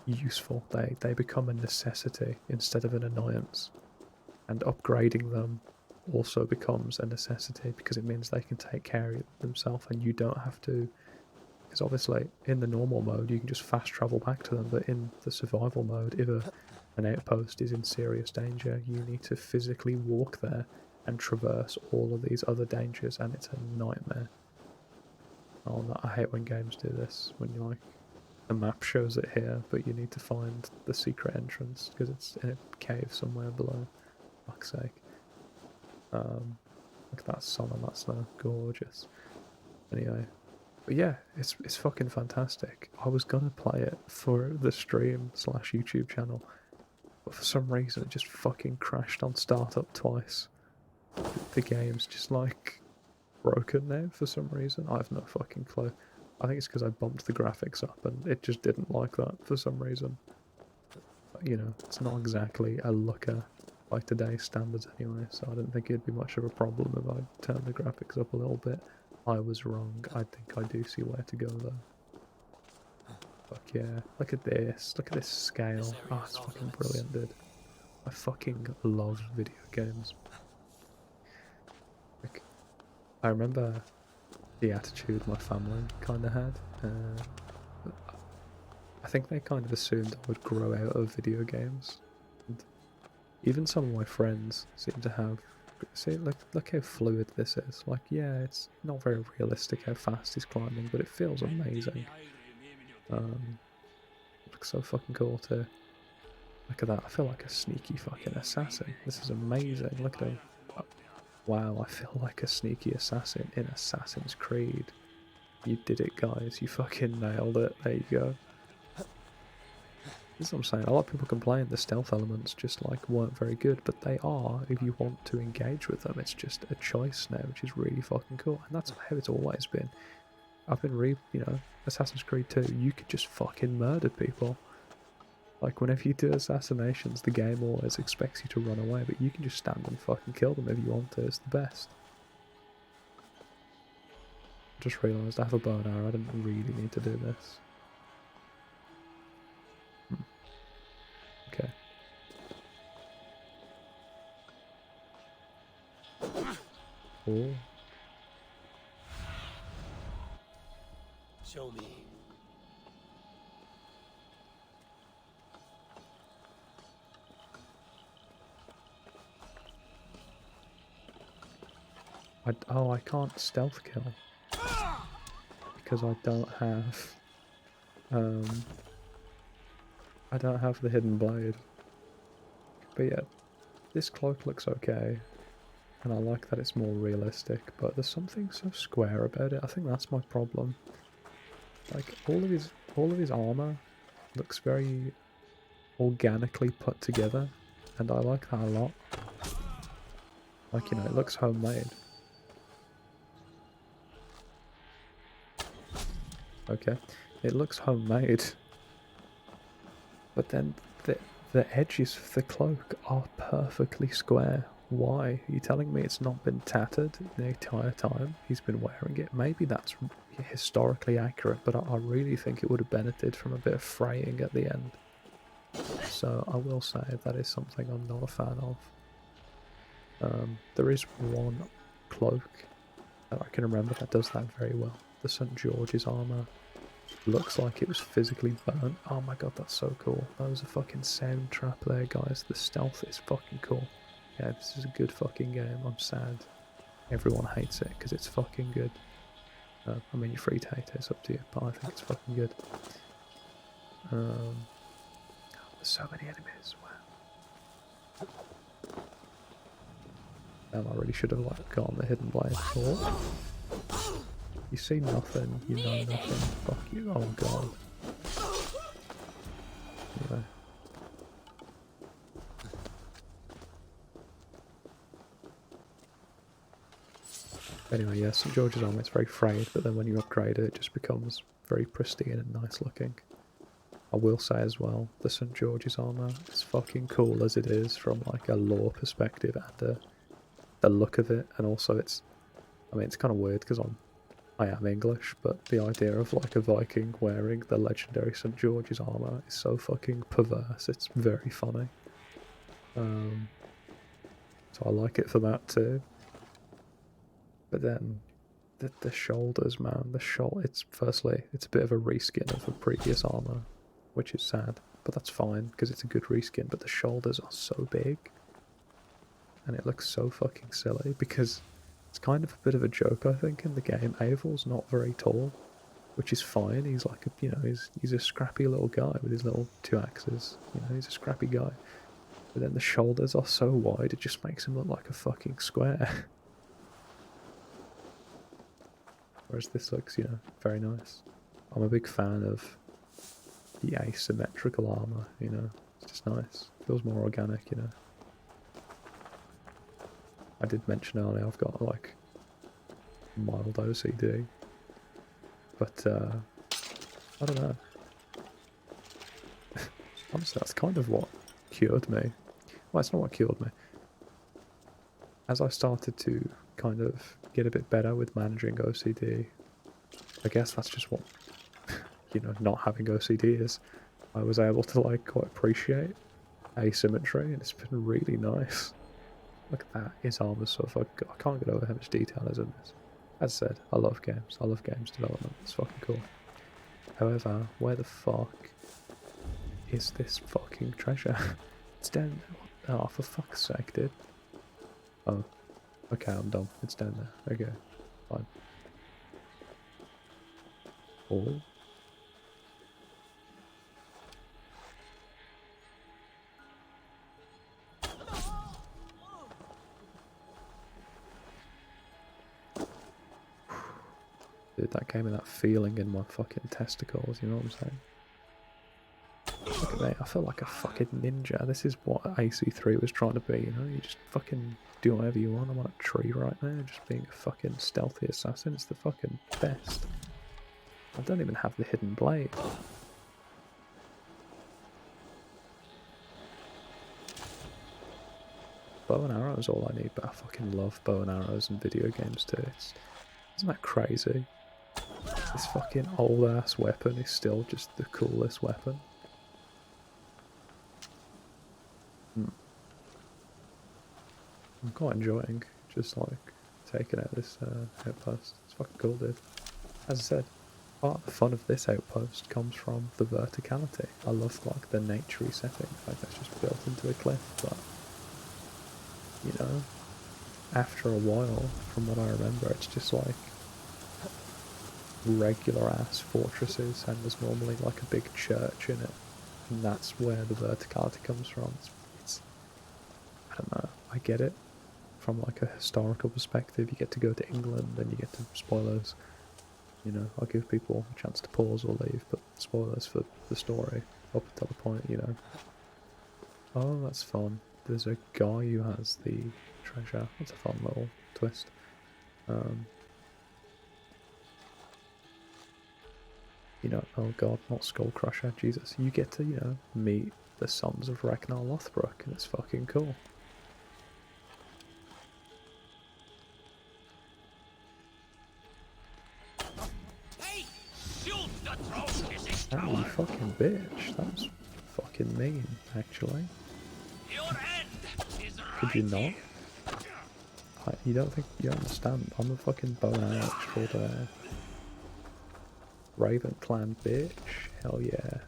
useful. They become a necessity instead of an annoyance, and upgrading them also becomes a necessity because it means they can take care of themselves and you don't have to. Because obviously in the normal mode you can just fast travel back to them, but in the survival mode, if an outpost is in serious danger, you need to physically walk there and traverse all of these other dangers, and it's a nightmare. Oh, no, I hate when games do this, when you like, the map shows it here, but you need to find the secret entrance because it's in a cave somewhere below. Fuck's sake. Look at that sun and that snow, gorgeous. Anyway, but yeah, it's fucking fantastic. I was gonna play it for the stream / YouTube channel, but for some reason it just fucking crashed on startup twice. The game's just like broken now for some reason. I have no fucking clue. I think it's because I bumped the graphics up and it just didn't like that for some reason. But, it's not exactly a looker by today's standards anyway, so I didn't think it'd be much of a problem if I turned the graphics up a little bit. I was wrong. I think I do see where to go though. Fuck yeah. Look at this. Look at this scale. Oh, it's fucking brilliant, dude. I fucking love video games. Like, I remember the attitude my family kind of had. I think they kind of assumed I would grow out of video games. And even some of my friends seem to have. See, look how fluid this is. Like, yeah, it's not very realistic how fast he's climbing, but it feels amazing. Looks so fucking cool too. Look at that. I feel like a sneaky fucking assassin. This is amazing. Look at him. Wow, I feel like a sneaky assassin in Assassin's Creed. You did it, guys. You fucking nailed it. There you go. This is what I'm saying. A lot of people complain the stealth elements just like weren't very good, but they are if you want to engage with them. It's just a choice now, which is really fucking cool. And that's how it's always been. I've been Assassin's Creed 2, you could just fucking murder people. Like, whenever you do assassinations, the game always expects you to run away, but you can just stand and fucking kill them if you want to. It's the best. Just realised I have a bow and arrow. I didn't really need to do this. Okay. Oh. Show me. I can't stealth kill. Because I don't have... I don't have the hidden blade. But yeah, this cloak looks okay. And I like that it's more realistic, but there's something so square about it. I think that's my problem. Like, all of his armor looks very organically put together, and I like that a lot. Like, you know, it looks homemade. Okay, it looks homemade. But then the edges of the cloak are perfectly square. Why? Are you telling me it's not been tattered the entire time he's been wearing it? Maybe that's historically accurate, but I really think it would have benefited from a bit of fraying at the end. So I will say that is something I'm not a fan of. There is one cloak that I can remember that does that very well. The St. George's armour looks like it was physically burnt. Oh my god, that's so cool. That was a fucking sound trap there, guys. The stealth is fucking cool. Yeah, this is a good fucking game. I'm sad everyone hates it because it's fucking good. I mean, you're free to hate it, it's up to you, but I think it's fucking good. There's so many enemies. Wow. Damn, I really should have like gone the hidden blade. Oh. You see nothing, you know nothing. Fuck you. Oh god. Anyway. Anyway, yeah, St. George's armour, it's very frayed, but then when you upgrade it, it just becomes very pristine and nice looking. I will say as well, the St. George's armour, as fucking cool as it is from like a lore perspective and the look of it, and also it's, I mean, it's kind of weird because I am English, but the idea of like a Viking wearing the legendary St. George's armour is so fucking perverse, it's very funny. So I like it for that too. But then, the shoulders, man, it's firstly, it's a bit of a reskin of a previous armour, which is sad, but that's fine, because it's a good reskin, but the shoulders are so big, and it looks so fucking silly, because it's kind of a bit of a joke, I think, in the game. Eivul's not very tall, which is fine, he's like a, you know, he's a scrappy little guy with his little 2 axes, you know, he's a scrappy guy. But then the shoulders are so wide, it just makes him look like a fucking square. Whereas this looks, you know, very nice. I'm a big fan of the asymmetrical armour, you know. It's just nice. Feels more organic, you know. I did mention earlier I've got, like, mild OCD. But, I don't know. Honestly, that's kind of what cured me. Well, it's not what cured me. As I started to kind of get a bit better with managing OCD, I guess that's just what, you know, not having OCD is. I was able to, like, quite appreciate asymmetry, and it's been really nice. Look at that, his armor so fucking, I can't get over how much detail is in this. As I said, I love games. I love games development. It's fucking cool. However, where the fuck is this fucking treasure? It's down there. Oh, for fuck's sake, dude. Oh. Okay, I'm dumb. It's down there. Okay. Fine. Oh. Dude, that gave me that feeling in my fucking testicles, you know what I'm saying? Look at me, I feel like a fucking ninja. This is what AC3 was trying to be, you know? You just fucking do whatever you want. I'm on a tree right now, just being a fucking stealthy assassin. It's the fucking best. I don't even have the hidden blade. bow and arrow is all I need, but I fucking love bow and arrows in video games too. Isn't that crazy? This fucking old ass weapon is still just the coolest weapon. I'm quite enjoying just like taking out this outpost. It's fucking cool, dude. As I said, part of the fun of this outpost comes from the verticality. I love like the naturey setting, like that's just built into a cliff, but you know, after a while, from what I remember, it's just like regular ass fortresses, and there's normally like a big church in it, and that's where the verticality comes from. It's I don't know, I get it. From like a historical perspective, you get to go to England and you get to spoilers. You know, I'll give people a chance to pause or leave, but spoilers for the story up until the point, you know. Oh, that's fun. There's a guy who has the treasure. That's a fun little twist. You know, oh god, not Skullcrusher, Jesus. You get to, you know, meet the sons of Ragnar Lothbrok, and it's fucking cool. Oh, you fucking bitch. That was fucking mean, actually. Could you not? You don't think you understand? I'm a fucking bow and arrow extraordinaire. Raven Clan bitch. Hell yeah.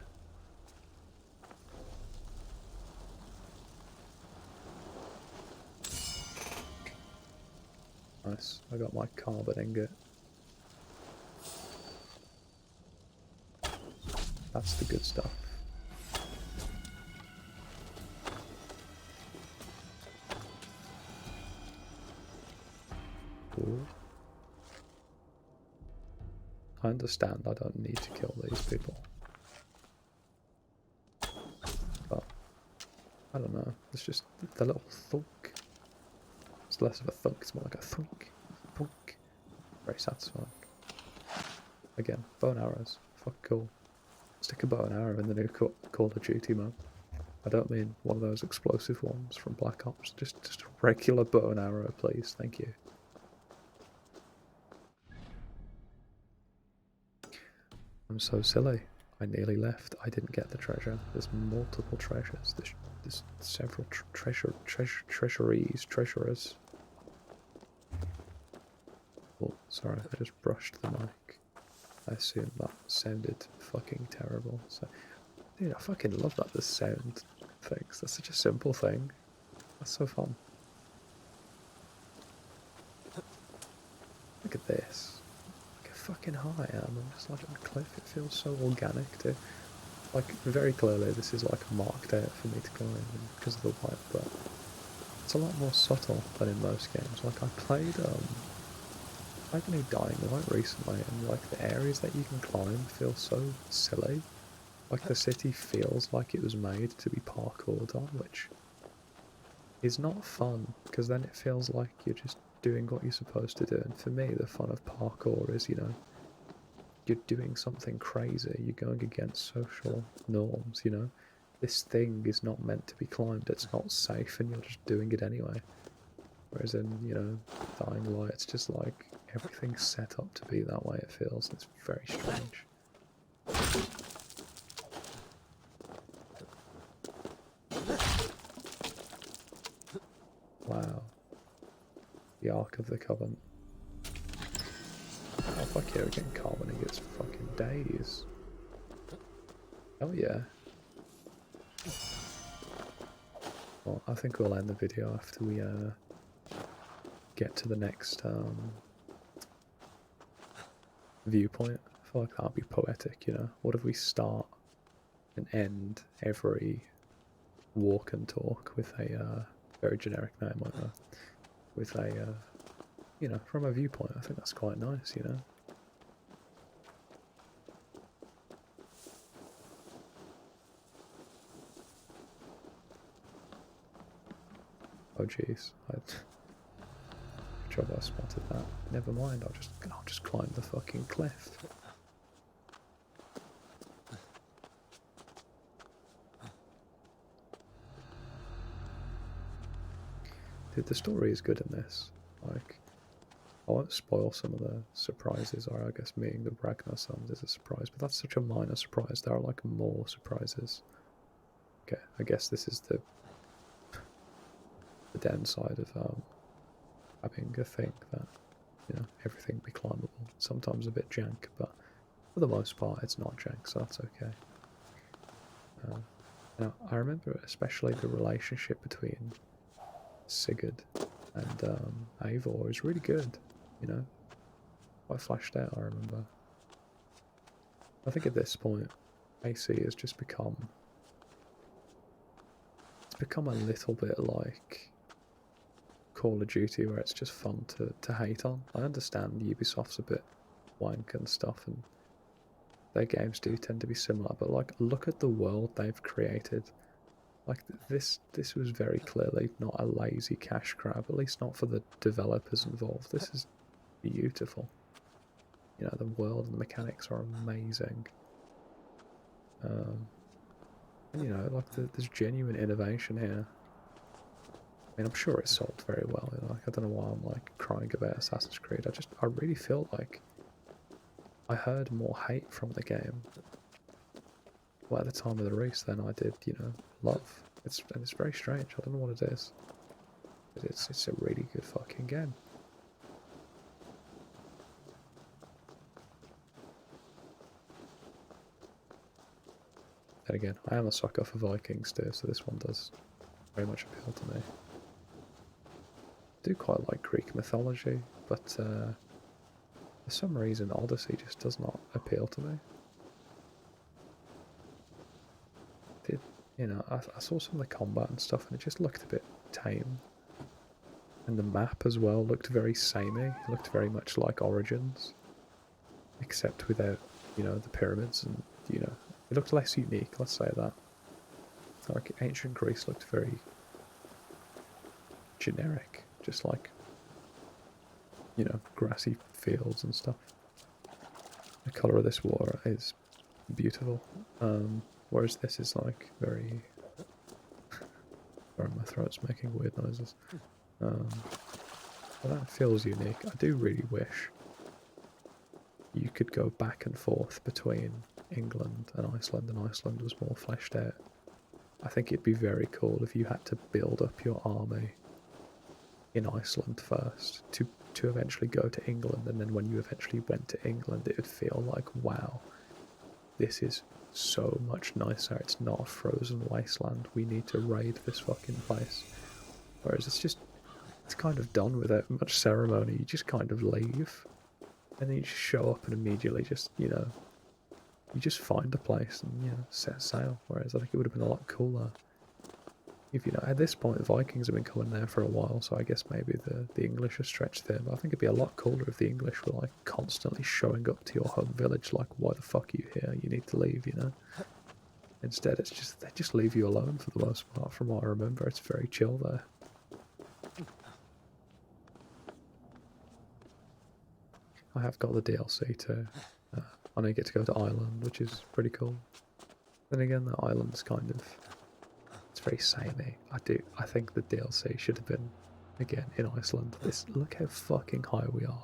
Nice. I got my carbon ingot. That's the good stuff. Ooh. I understand I don't need to kill these people. But, I don't know, it's just the little thunk. It's less of a thunk, it's more like a thunk. Thunk. Very satisfying. Again, bow and arrows. Fuck cool. Stick a bow and arrow in the new Call of Duty mode. I don't mean one of those explosive ones from Black Ops. Just a regular bow and arrow, please. Thank you. I'm so silly. I nearly left. I didn't get the treasure. There's multiple treasures. There's several treasurers. Oh, sorry. I just brushed the mic. I assume that sounded fucking terrible. So, dude, I fucking love that the sound things. That's such a simple thing. That's so fun. Look at this. Look how fucking high I am. I'm just like on a cliff. It feels so organic too. Like, very clearly this is like marked out for me to go in because of the white, but it's a lot more subtle than in most games. Like, I played the new Dying Light recently, and like the areas that you can climb feel so silly. Like the city feels like it was made to be parkoured on, which is not fun, because then it feels like you're just doing what you're supposed to do. And for me, the fun of parkour is, you know, you're doing something crazy, you're going against social norms, you know. This thing is not meant to be climbed, it's not safe, and you're just doing it anyway. Whereas in, you know, Dying Light, it's just like everything's set up to be that way, it feels. It's very strange. Wow. The Ark of the Covenant. Oh fuck yeah, we're getting carbon ingots for fucking days. Oh yeah. Well, I think we'll end the video after we get to the next viewpoint. I feel like that'd be poetic, you know. What if we start and end every walk and talk with a very generic name like that, with a you know, from a viewpoint. I think that's quite nice, you know. Oh jeez, good job I spotted that. Never mind, I'll just climb the fucking cliff. the story is good in this. Like, I won't spoil some of the surprises, or I guess meeting the Ragnar sons is a surprise, but that's such a minor surprise. There are like more surprises. Okay, I guess this is the downside of having a thing that, you know, everything be climbable. Sometimes a bit jank, but for the most part it's not jank, so that's okay. Now, I remember especially the relationship between Sigurd and Eivor is really good, you know. Quite flashed out, I remember. I think at this point, AC has just become... It's become a little bit like Call of Duty, where it's just fun to hate on. I understand Ubisoft's a bit wank and stuff, and their games do tend to be similar, but like, look at the world they've created. Like, this was very clearly not a lazy cash grab, at least not for the developers involved. This is beautiful. You know, the world and the mechanics are amazing. And you know, like, there's genuine innovation here. I mean, I'm sure it's sold very well. You know, like, I don't know why I'm like crying about Assassin's Creed. I really feel like I heard more hate from the game, well, at the time of the release than I did, you know, love. It's very strange. I don't know what it is. But it's a really good fucking game. And again, I am a sucker for Vikings too, so this one does very much appeal to me. I do quite like Greek mythology, but for some reason Odyssey just does not appeal to me. You know, I saw some of the combat and stuff, and it just looked a bit tame. And the map as well looked very samey. It looked very much like Origins, except without, you know, the pyramids, and, you know, it looked less unique, let's say that. Like, ancient Greece looked very generic, just like, you know, grassy fields and stuff. The colour of this water is beautiful. Whereas this is like very... Sorry, my throat's making weird noises. But that feels unique. I do really wish you could go back and forth between England and Iceland was more fleshed out. I think it'd be very cool if you had to build up your army in Iceland first to eventually go to England, and then when you eventually went to England it would feel like, wow, this is so much nicer. It's not a frozen wasteland. We need to raid this fucking place. Whereas it's kind of done without much ceremony. You just kind of leave, and then you just show up and immediately just, you know, you just find a place and, you know, set sail. Whereas I think it would have been a lot cooler if, you know, at this point Vikings have been coming there for a while, so I guess maybe the English are stretched thin, but I think it'd be a lot cooler if the English were like constantly showing up to your home village like, why the fuck are you here? You need to leave, you know? Instead it's just, they just leave you alone for the most part. From what I remember, it's very chill there. I have got the DLC too. I know you get to go to Ireland, which is pretty cool. Then again, the island's kind of... It's very samey. I think the DLC should have been, again, in Iceland. Look how fucking high we are.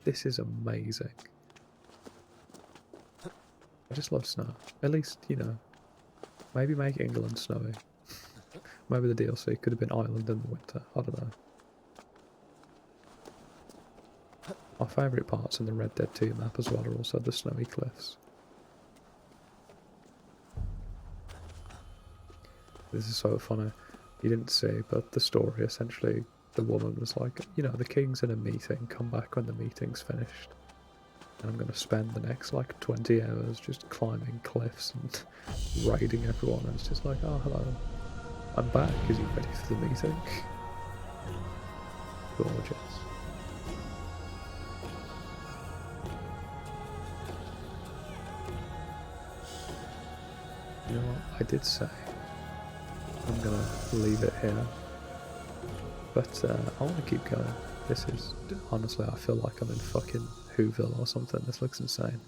This is amazing. I just love snow. At least, you know, maybe make England snowy. Maybe the DLC could have been Ireland in the winter. I don't know. My favourite parts in the Red Dead 2 map as well are also the snowy cliffs. This is so funny. You didn't see, but the story, essentially, the woman was like, you know, the king's in a meeting, come back when the meeting's finished. And I'm going to spend the next, like, 20 hours just climbing cliffs and raiding everyone. And it's just like, oh, hello. I'm back. Is you ready for the meeting? Gorgeous. You know what? I did say I'm gonna leave it here, but I want to keep going. This is, honestly, I feel like I'm in fucking Whoville or something. This looks insane.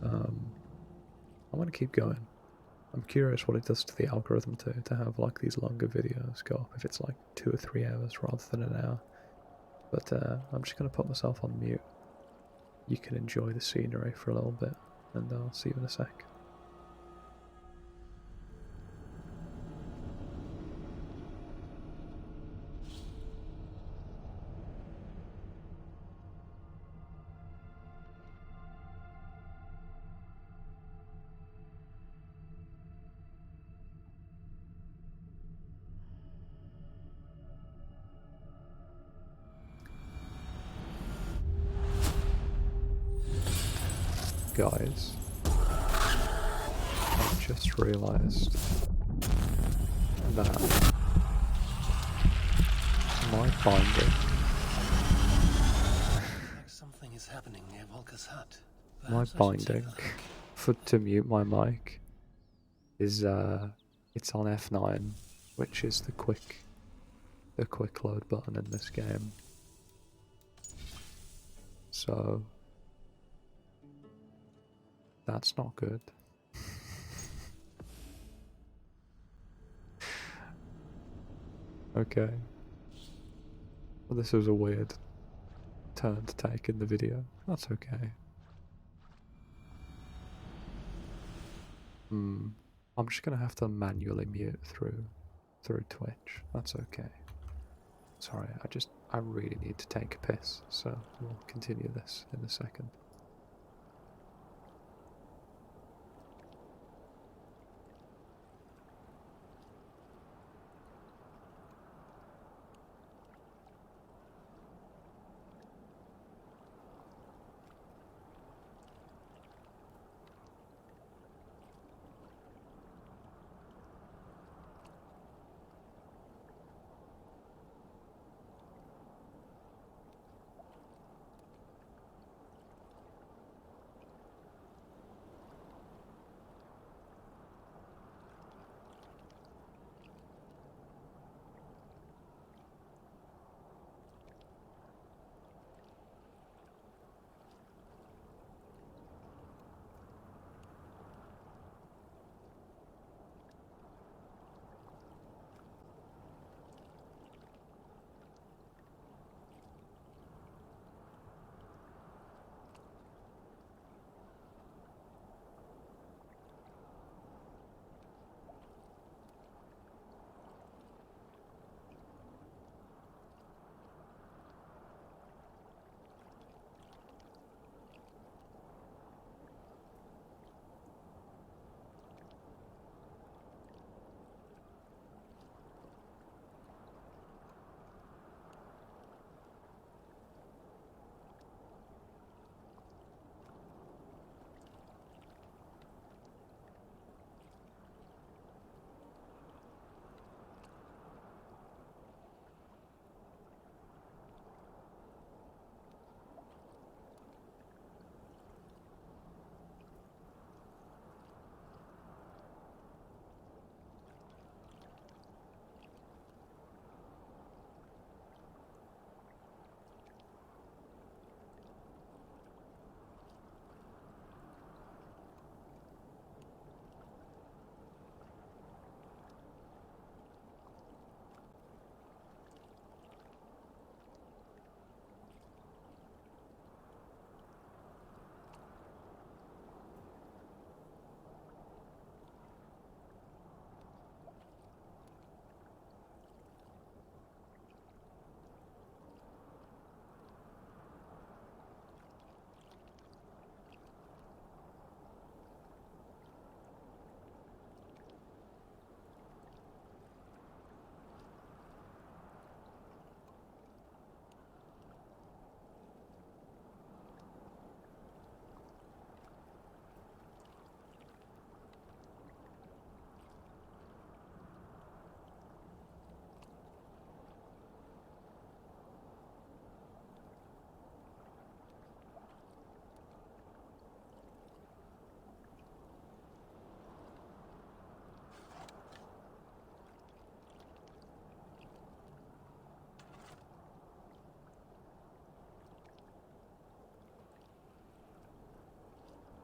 I want to keep going. I'm curious what it does to the algorithm to have like these longer videos go up if it's like 2 or 3 hours rather than an hour. But I'm just gonna put myself on mute. You can enjoy the scenery for a little bit, and I'll see you in a sec. Guys, I just realised that my binding, Like something is happening near Volka's hut. my Perhaps I should take binding a look. for to mute my mic is it's on F9, which is the quick load button in this game. So that's not good. Okay. Well, this was a weird turn to take in the video. That's okay. I'm just gonna have to manually mute through Twitch. That's okay. Sorry, I really need to take a piss, so we'll continue this in a second.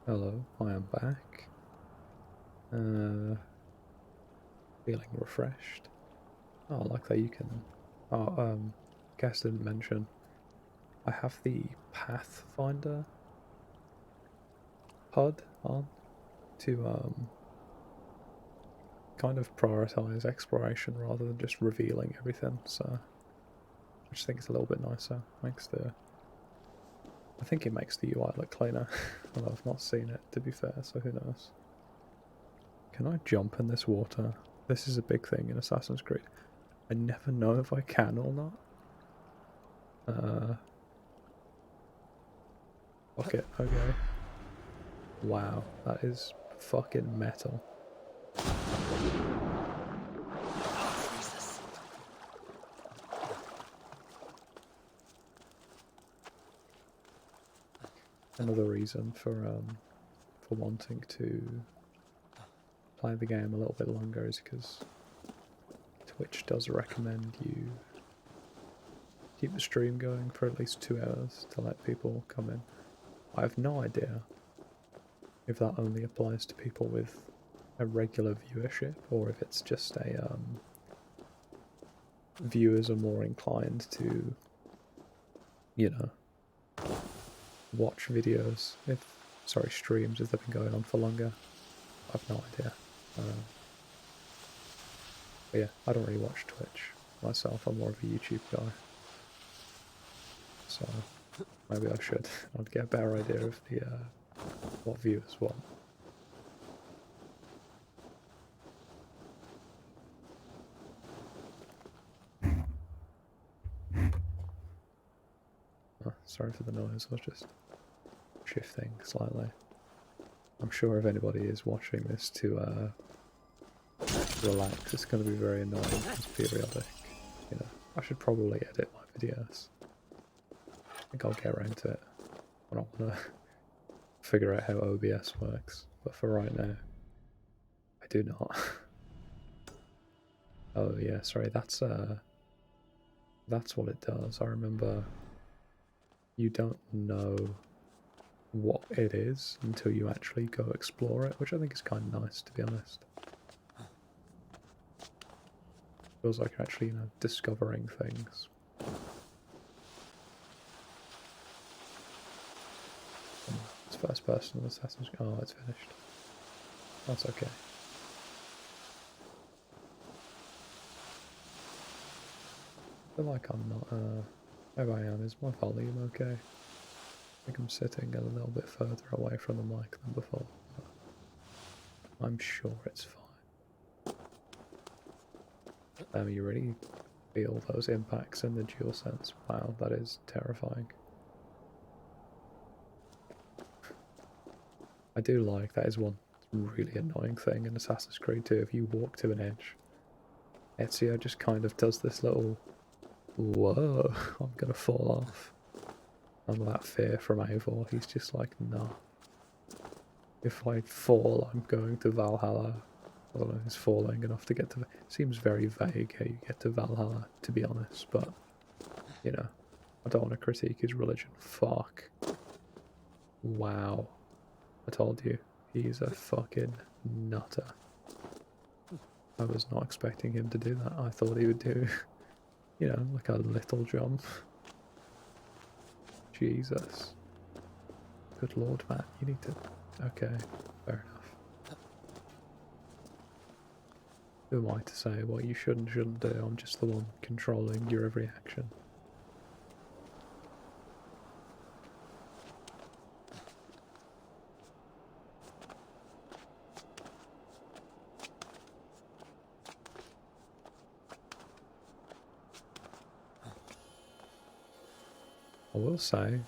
Hello, I am back. Feeling refreshed. Oh, I like that you can. Oh, guess didn't mention. I have the Pathfinder HUD on to kind of prioritize exploration rather than just revealing everything. So I just think it's a little bit nicer. I think it makes the UI look cleaner, although I've not seen it to be fair, so who knows. Can I jump in this water? This is a big thing in Assassin's Creed. I never know if I can or not. Fuck it, okay. Wow, that is fucking metal. Another reason for wanting to play the game a little bit longer is because Twitch does recommend you keep the stream going for at least 2 hours to let people come in. I have no idea if that only applies to people with a regular viewership or if it's just a viewers are more inclined to, you know, watch videos streams if they've been going on for longer. I've no idea. But yeah, I don't really watch Twitch myself. I'm more of a YouTube guy. So maybe I should. I'd get a better idea of the what viewers want. Oh, sorry for the noise. I was just shifting slightly. I'm sure if anybody is watching this to relax, it's going to be very annoying. It's periodic. You know, I should probably edit my videos. I think I'll get around to it. I don't want to figure out how OBS works, but for right now, I do not. Oh yeah, sorry. That's what it does. I remember. You don't know what it is until you actually go explore it, which I think is kind of nice, to be honest. Feels like you're actually, you know, discovering things. It's first person Assassin's Creed. Oh, it's finished. That's okay. I feel like I'm not, maybe I am. Is my volume okay? I think I'm sitting a little bit further away from the mic than before. I'm sure it's fine. You really feel those impacts in the DualSense. Wow, that is terrifying. I do like that is one really annoying thing in Assassin's Creed 2. If you walk to an edge, Ezio just kind of does this little, whoa, I'm gonna fall off. And that fear from Eivor, he's just like, nah. If I fall, I'm going to Valhalla. I don't know, he's falling enough to get to... Seems very vague how you get to Valhalla, to be honest, but, you know, I don't want to critique his religion. Fuck. Wow. I told you, he's a fucking nutter. I was not expecting him to do that. I thought he would do, you know, like a little jump. Jesus. Good lord, man, you need to... Okay, fair enough. Who am I to say what you shouldn't do? I'm just the one controlling your every action. I will say,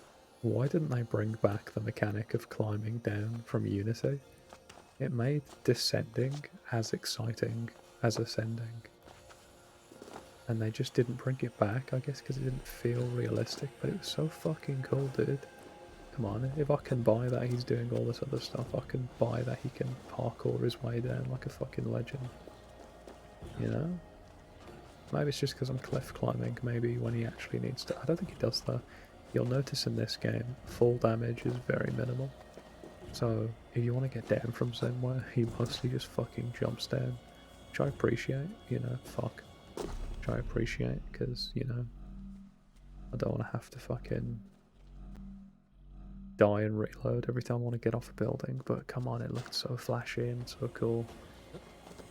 why didn't they bring back the mechanic of climbing down from Unity? It made descending as exciting as ascending. And they just didn't bring it back, I guess because it didn't feel realistic, but it was so fucking cool, dude. Come on, if I can buy that he's doing all this other stuff, I can buy that he can parkour his way down like a fucking legend. You know? Maybe it's just because I'm cliff climbing, maybe when he actually needs to... I don't think he does though. You'll notice in this game, fall damage is very minimal. So if you want to get down from somewhere, he mostly just fucking jumps down. Which I appreciate, you know, fuck. Which I appreciate, because, you know, I don't want to have to fucking die and reload every time I want to get off a building, but come on, it looked so flashy and so cool.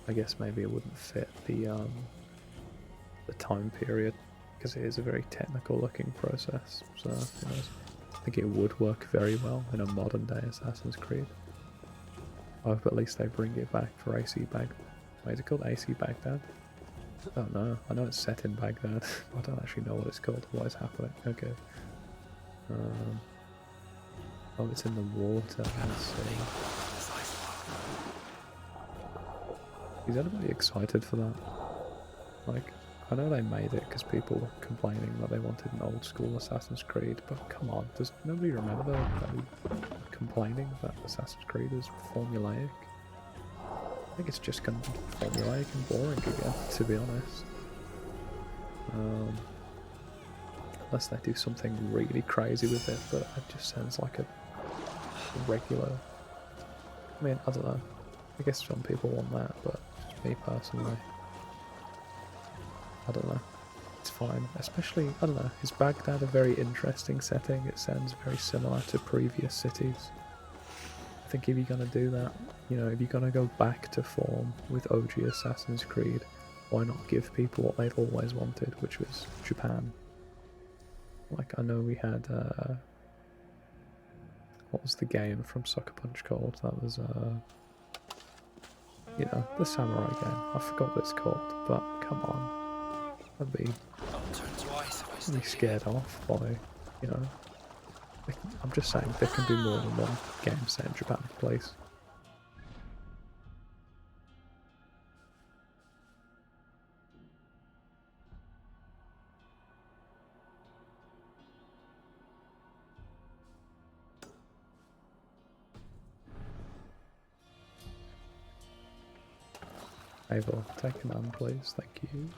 I guess maybe it wouldn't fit the time period, because it is a very technical looking process, so who knows. I think it would work very well in a modern day Assassin's Creed. I hope at least they bring it back for AC Baghdad. Wait, is it called AC Baghdad? I don't know. I know it's set in Baghdad. I don't actually know what it's called. What is happening? Okay. Oh, it's in the water. Let's see. Is anybody excited for that? Like, I know they made it because people were complaining that they wanted an old school Assassin's Creed, but come on, does nobody remember that complaining that Assassin's Creed is formulaic? I think it's just going to be formulaic and boring again, to be honest. Unless they do something really crazy with it, but it just sounds like a regular... I mean, I don't know. I guess some people want that, but just me personally, I don't know. It's fine. Especially, I don't know, is Baghdad a very interesting setting? It sounds very similar to previous cities. I think if you're going to do that, you know, if you're going to go back to form with OG Assassin's Creed, why not give people what they've always wanted, which was Japan? Like, I know we had, what was the game from Sucker Punch called? That was, you know, the samurai game. I forgot what it's called, but come on. I'd be scared off by, you know, I'm just saying they can do more than one game set in Japan, please. Ava, take command, please. Thank you.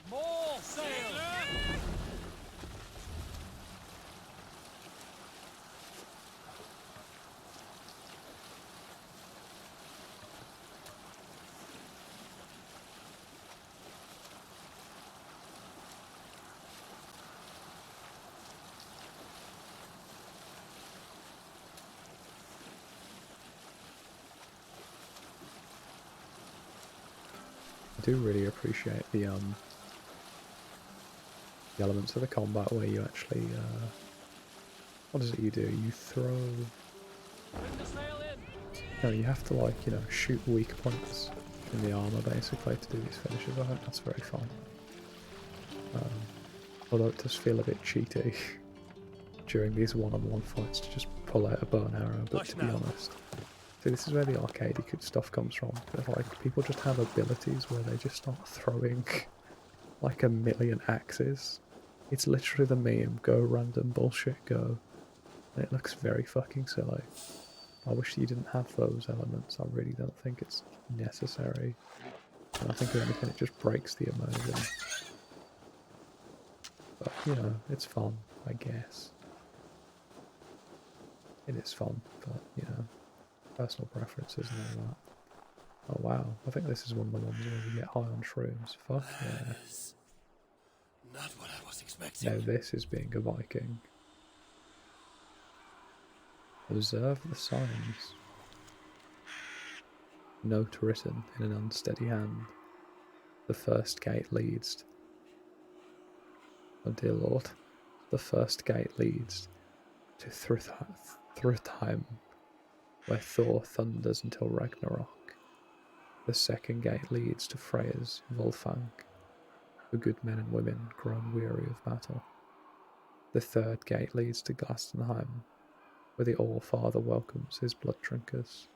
More sail! I do really appreciate the elements of the combat where you actually what is it you do? You throw... Bring the sail in! No, you have to, like, you know, shoot weak points in the armor basically to do these finishes. I think that's very fun. Although it does feel a bit cheaty during these one-on-one fights to just pull out a bow and arrow, but to be honest, see, this is where the arcadey stuff comes from. But, like, people just have abilities where they just start throwing like a million axes. It's literally the meme, go random bullshit go, and it looks very fucking silly. I wish you didn't have those elements. I really don't think it's necessary. And I think if anything, it just breaks the immersion. But, you know, it's fun, I guess. It is fun, but, you know, personal preferences and all that. Oh wow, I think this is one of the ones where we get high on shrooms. Fuck yeah. Not what I was expecting. Now this is being a Viking. Observe the signs. Note written in an unsteady hand. The first gate leads. Oh dear lord. The first gate leads to Thrudheim, where Thor thunders until Ragnarok. The second gate leads to Freya's Volfang, for good men and women grown weary of battle. The third gate leads to Glastonheim, where the All-Father welcomes his blood drinkers.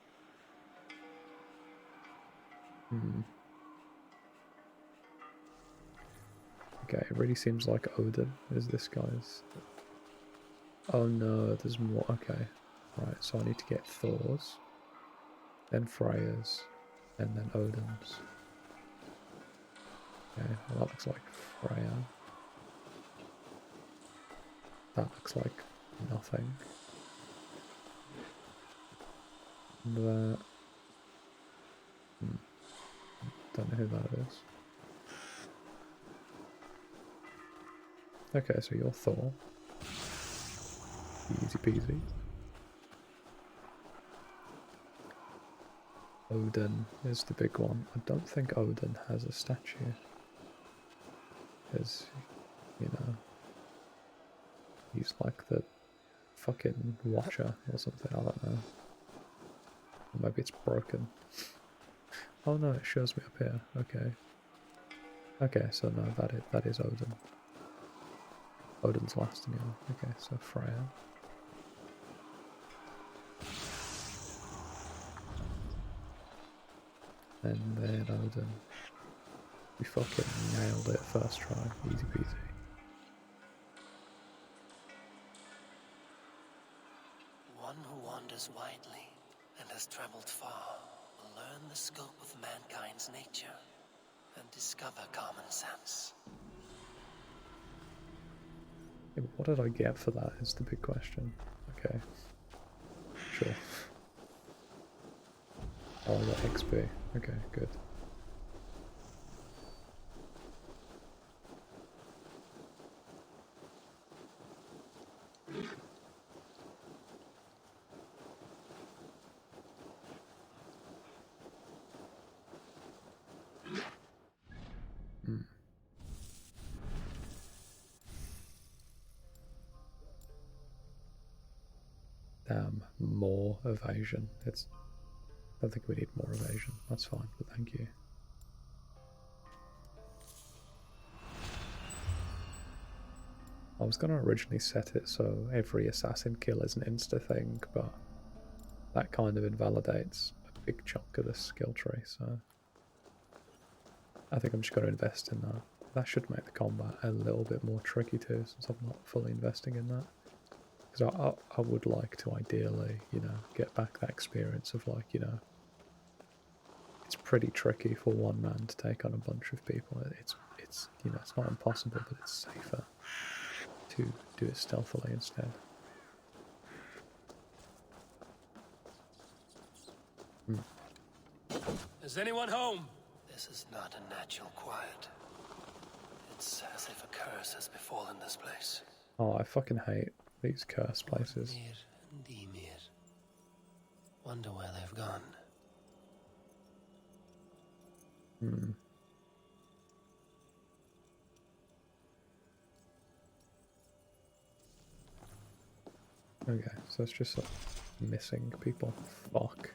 Okay, it really seems like Odin is this guy's. Oh no, there's more. Okay, right, so I need to get Thor's, then Freya's, and then Odin's. Okay, well that looks like Freya. That looks like nothing. That... Don't know who that is. Okay, so you're Thor. Easy peasy. Odin is the big one. I don't think Odin has a statue. Because, you know, he's like the fucking Watcher or something, I don't know. Or maybe it's broken. Oh no, it shows me up here. Okay. Okay, so no, that is Odin. Odin's last in here. Okay, so Freya. And then Odin. We fucking nailed it first try. Easy peasy. One who wanders widely and has traveled far will learn the scope of mankind's nature and discover common sense. Yeah, but what did I get for that is the big question. Okay. Sure. Oh, I got XP. Okay, good. Damn, more evasion. I don't think we need more evasion. That's fine, but thank you. I was going to originally set it so every assassin kill is an insta thing, but that kind of invalidates a big chunk of the skill tree, so I think I'm just going to invest in that. That should make the combat a little bit more tricky too, since I'm not fully investing in that. Because I would like to ideally, you know, get back that experience of like, you know, it's pretty tricky for one man to take on a bunch of people. It's you know, it's not impossible, but it's safer to do it stealthily instead. Is anyone home? This is not a natural quiet. It's as if a curse has befallen this place. Oh, I fucking hate these cursed places. Mir and Ymir. Wonder where they've gone. Okay, so it's just like missing people. Fuck.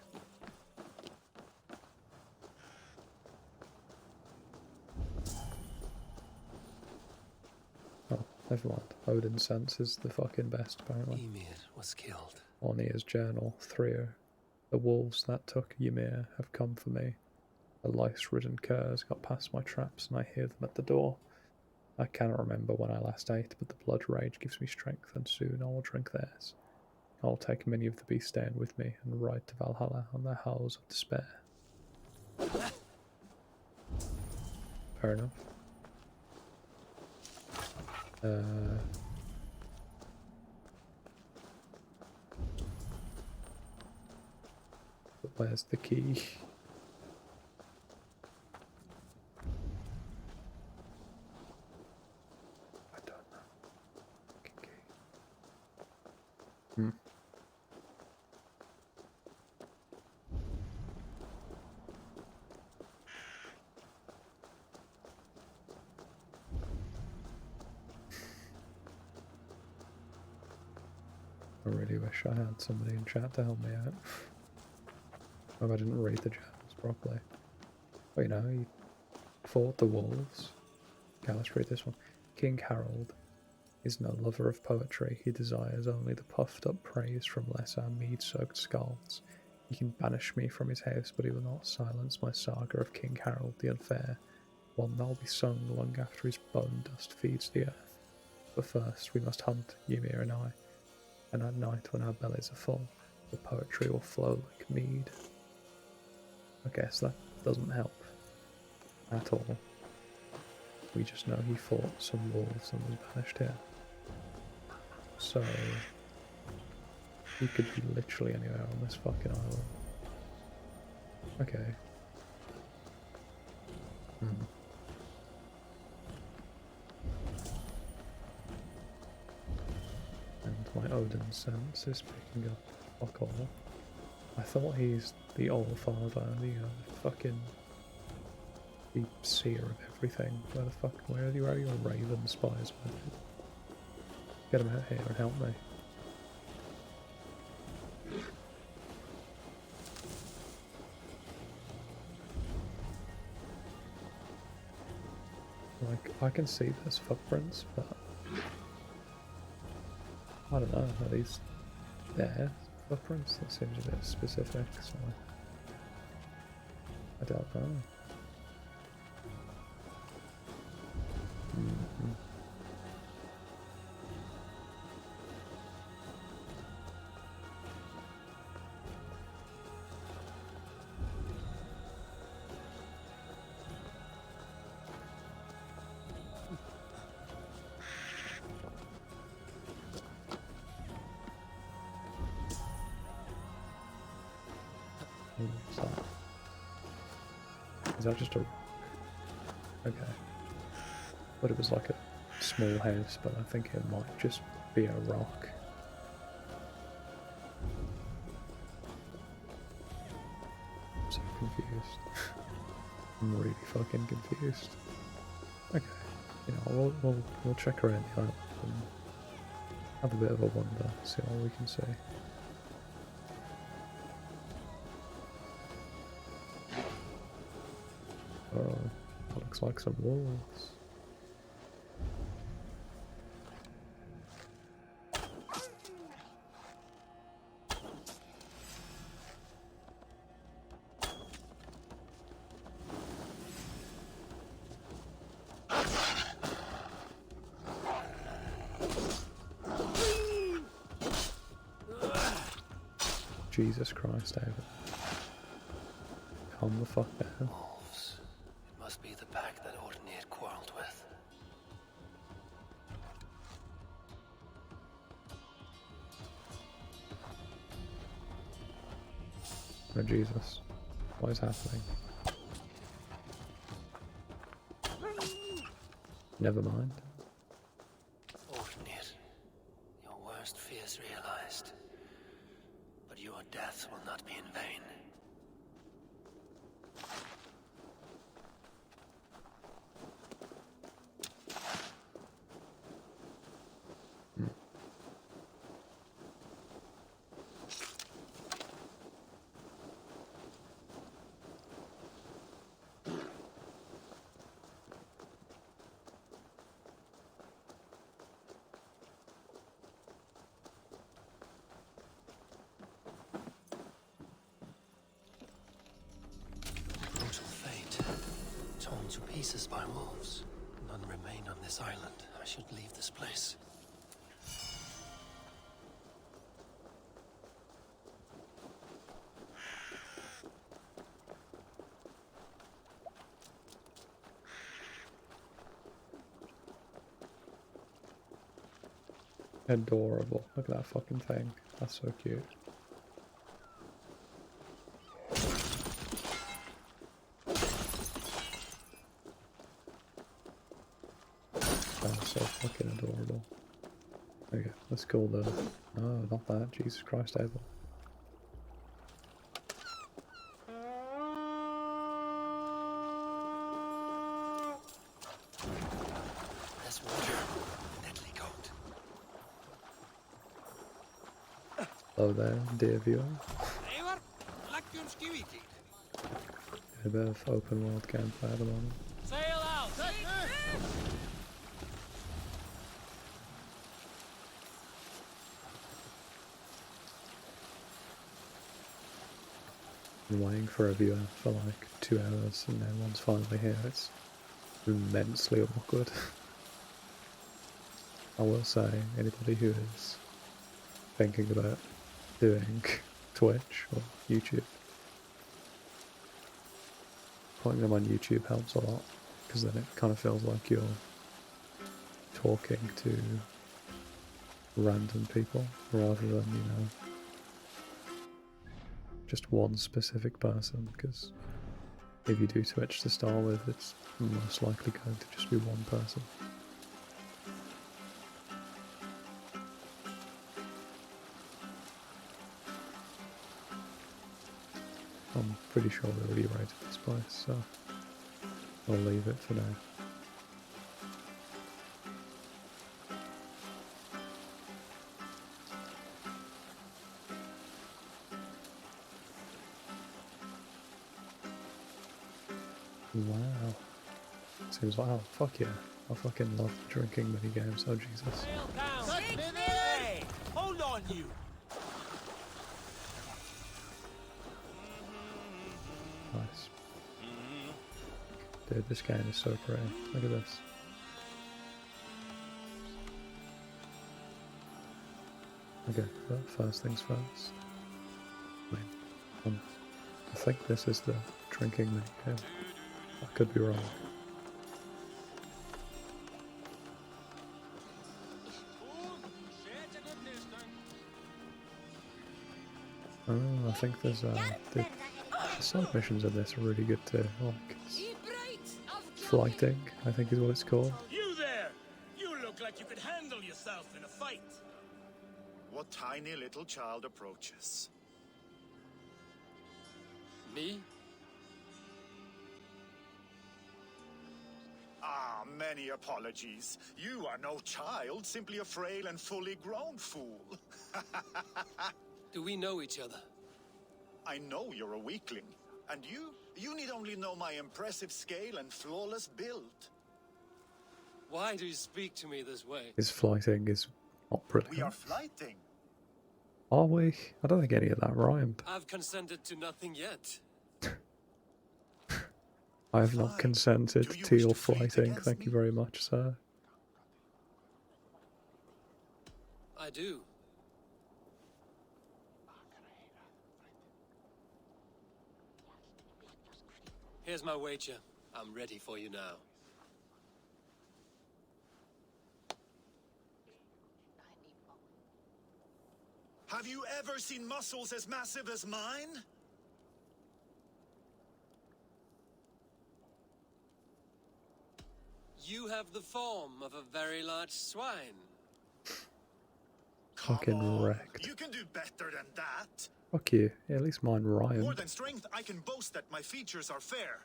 Oh, never mind. Odin's sense is the fucking best, apparently. Ymir was killed. On Ear's journal, Threer. The wolves that took Ymir have come for me. The lice-ridden curs got past my traps, and I hear them at the door. I cannot remember when I last ate, but the blood rage gives me strength, and soon I will drink theirs. I will take many of the beasts down with me, and ride to Valhalla on their howls of despair. Fair enough. But where's the key? I don't know. Key. I really wish I had somebody in chat to help me out. If I didn't read the chats properly. But you know, he fought the wolves. Okay, let's read this one. King Harold is no lover of poetry. He desires only the puffed up praise from lesser mead-soaked skalds. He can banish me from his house, but he will not silence my saga of King Harold the Unfair, one that will be sung long after his bone dust feeds the earth. But first we must hunt, Ymir and I, and at night when our bellies are full, the poetry will flow like mead. Okay, so that doesn't help at all. We just know he fought some wolves and was banished here. So he could be literally anywhere on this fucking island. Okay. And my Odin sense is picking up fuck all. I thought he's the All-Father, the fucking deep seer of everything. Where are your raven spies, man? Get him out here and help me. Like, I can see there's footprints, but I don't know, are these there footprints? That seems a bit specific, so I don't know. What's that? Is that just a... Okay. But it was like a small house, but I think it might just be a rock. I'm so confused. I'm really fucking confused. Okay. You know, we'll check around the island and have a bit of a wander, see what we can see. Oh, that looks like some wolves. Jesus Christ, David. Calm the fuck down. Wolves. It must be the pack that Odin had quarreled with. Oh Jesus. What is happening? Never mind. Odinir, your worst fears realized. But your death will not be in vain. Brutal fate. Torn to pieces by wolves. None remain on this island. I should leave this place. Adorable. Look at that fucking thing. That's so cute. That's so fucking adorable. Okay, let's call the... No, not that. Jesus Christ, Abel. There's water. Deadly cold. Hello there, dear viewer. A bit of open world gameplay at the moment. Sail out! Been waiting for a viewer for like 2 hours and then once finally here it's immensely awkward. I will say, anybody who is thinking about doing Twitch or YouTube, putting them on YouTube helps a lot, because then it kind of feels like you're talking to random people rather than, you know, just one specific person, because if you do switch to start with, it's most likely going to just be one person. I'm pretty sure we already rated this place, so I'll leave it for now. Wow. Seems like, oh, fuck yeah. I fucking love drinking mini games, oh Jesus. Hey, hold on, you. Nice. Dude, this game is so pretty. Look at this. Okay, but first things first. Wait, I think this is the drinking mini game. I could be wrong. Oh, I think there's the side missions in this are really good too. Like flighting, I think is what it's called. You there! You look like you could handle yourself in a fight. What tiny little child approaches? Me? Ah, many apologies. You are no child, simply a frail and fully grown fool. Do we know each other? I know you're a weakling. And you need only know my impressive scale and flawless build. Why do you speak to me this way? His flighting is not brilliant. We are flighting. Are we? I don't think any of that rhymed. I've consented to nothing yet. I have not Fine. consented Do you to wish your to fight flighting, against thank you me? very much, sir. I do. Here's my wager. I'm ready for you now. Have you ever seen muscles as massive as mine? You have the form of a very large swine. Fucking Come on. wrecked. You can do better than that. Fuck you. Yeah, at least mine More rhymed. than strength, I can boast that my features are fair.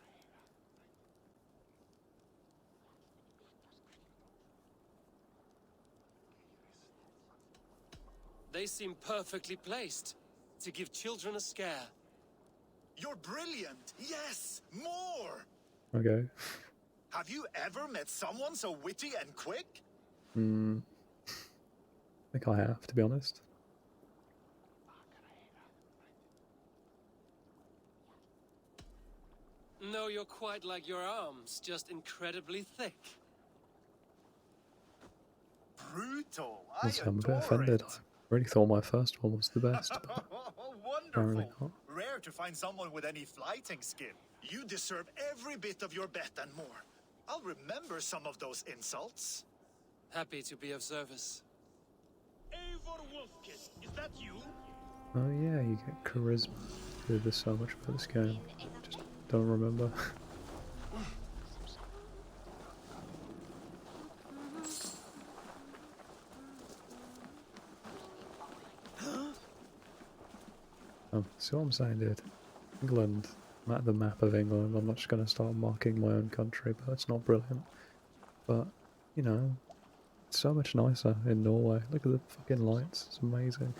They seem perfectly placed to give children a scare. You're brilliant. Yes, more. Okay. Have you ever met someone so witty and quick? I think I have, to be honest. No, you're quite like your arms, just incredibly thick. Brutal. Also, I I'm a bit adore offended. it. I really thought my first one was the best, but apparently Wonderful. not. Rare to find someone with any flighting skill. You deserve every bit of your bet and more. I'll remember some of those insults. Happy to be of service. Eivor Wolfkin, is that you? Oh yeah, you get charisma. Dude, there's so much about this game. Just don't remember. See what I'm saying, dude? England, I'm at the map of England. I'm not just going to start marking my own country, but it's not brilliant. But, you know, it's so much nicer in Norway. Look at the fucking lights, it's amazing.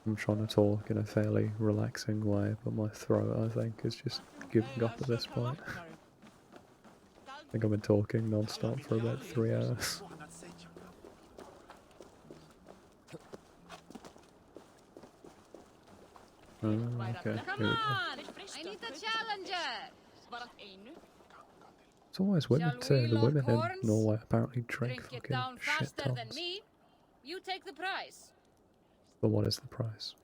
I'm trying to talk in a fairly relaxing way, but my throat, I think, is just giving up at this point. I think I've been talking non-stop for about 3 hours. Oh, okay, Come here we go. on! I need the challenger! It's always women Shall too. we The lock women in horns? Norway apparently drink Drink it fucking down shit faster than tons. me. You take the price. But what is the price?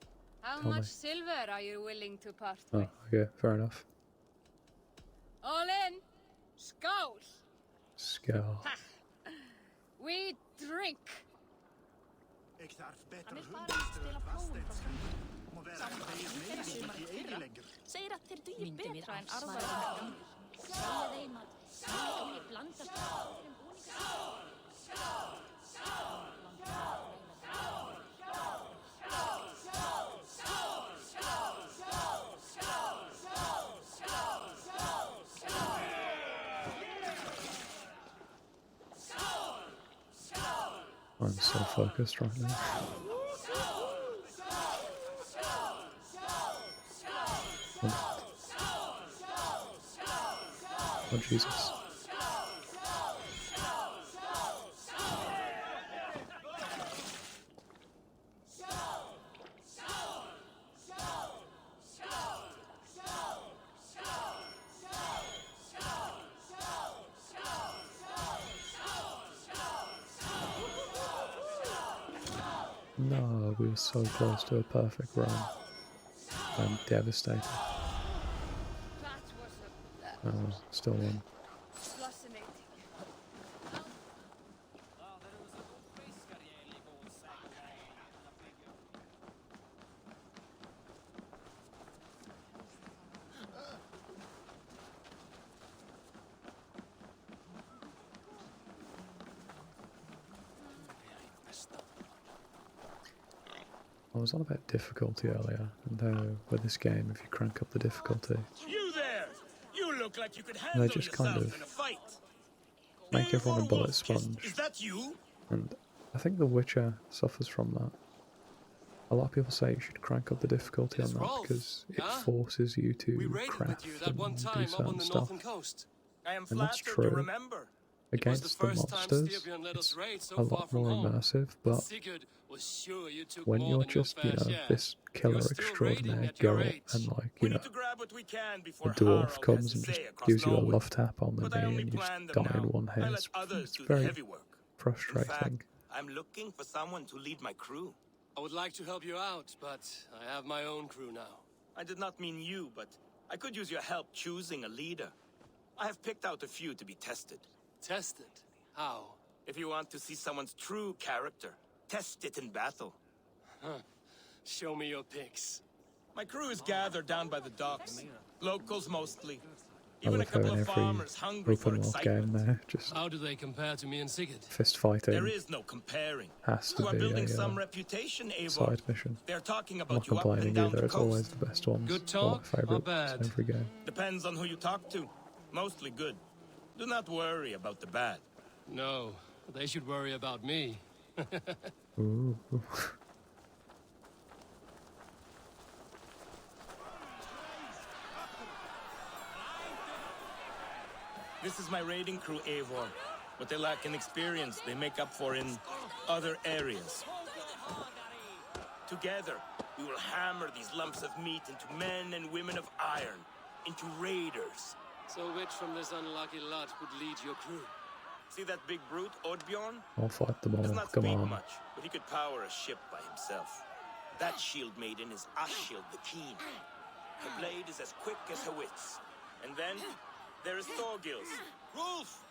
How Tell me. much silver are you willing to part Oh, with? okay, fair enough. All in! Skål! Scale. We drink. Hann vill bara stela prófum frá fröndum. Saman í þeirra sumarið fyrra segir að þeir dugi betra en arfaðir. Segja þeim að líkamni blandast áfram búningar. I'm so focused right now. Oh Jesus. No, we were so close to a perfect run. I'm devastated. That was a Oh, still one. fascinating. I was on about difficulty earlier, and how with this game, if you crank up the difficulty, You there! You look like you could they handle just yourself kind of in a fight. make everyone a Eivor bullet Wolf-Kissed, sponge. Is that you? And I think The Witcher suffers from that. A lot of people say you should crank up the difficulty on It's that Rolf, because it yeah? forces you to We raided craft with you that one and do time up on certain the stuff. northern coast. I am And that's flattered to true. remember. It was the Against the first time monsters, Styrbjörn let it's us raid so a far lot from more home. immersive, but Sigurd was sure you took when more you're than your just, you fair know, share. this killer You're still extraordinaire raiding at your Geralt, age. and like, We you know, need to grab what we can a before dwarf Harald comes has and to just say across gives you a Norway. love tap on the But I knee only and you plan just them die in now. one I hit. let It's, others it's do the very heavy work. frustrating. In fact, I'm looking for someone to lead my crew. I would like to help you out, but I have my own crew now. I did not mean you, but I could use your help choosing a leader. I have picked out a few to be tested. Tested? How? If you want to see someone's true character, test it in battle. Show me your picks. My crew is gathered down by the docks. Locals mostly. I Even a love how couple in of every farmers hungry for open world game excitement. there, just How do they compare to me and Sigurd? fist There fighting is no comparing. has to You are be building a some reputation, Eivor. side mission. They're talking I'm not about you up and complaining down either, the it's always coast. the best ones. Good All my talk or favourites bad? every game. Depends on who you talk to. Mostly good. Do not worry about the bad. No, they should worry about me. Ooh. This is my raiding crew, Eivor. What they lack in experience, they make up for in other areas. Together, we will hammer these lumps of meat into men and women of iron, into raiders. So which from this unlucky lot would lead your crew? See that big brute, Oddbjorn? I'll fight them all, Does not come speak on. much, but he could power a ship by himself. That shield maiden is Ashild the Keen. Her blade is as quick as her wits. And then, there is Thorgils. Rolf!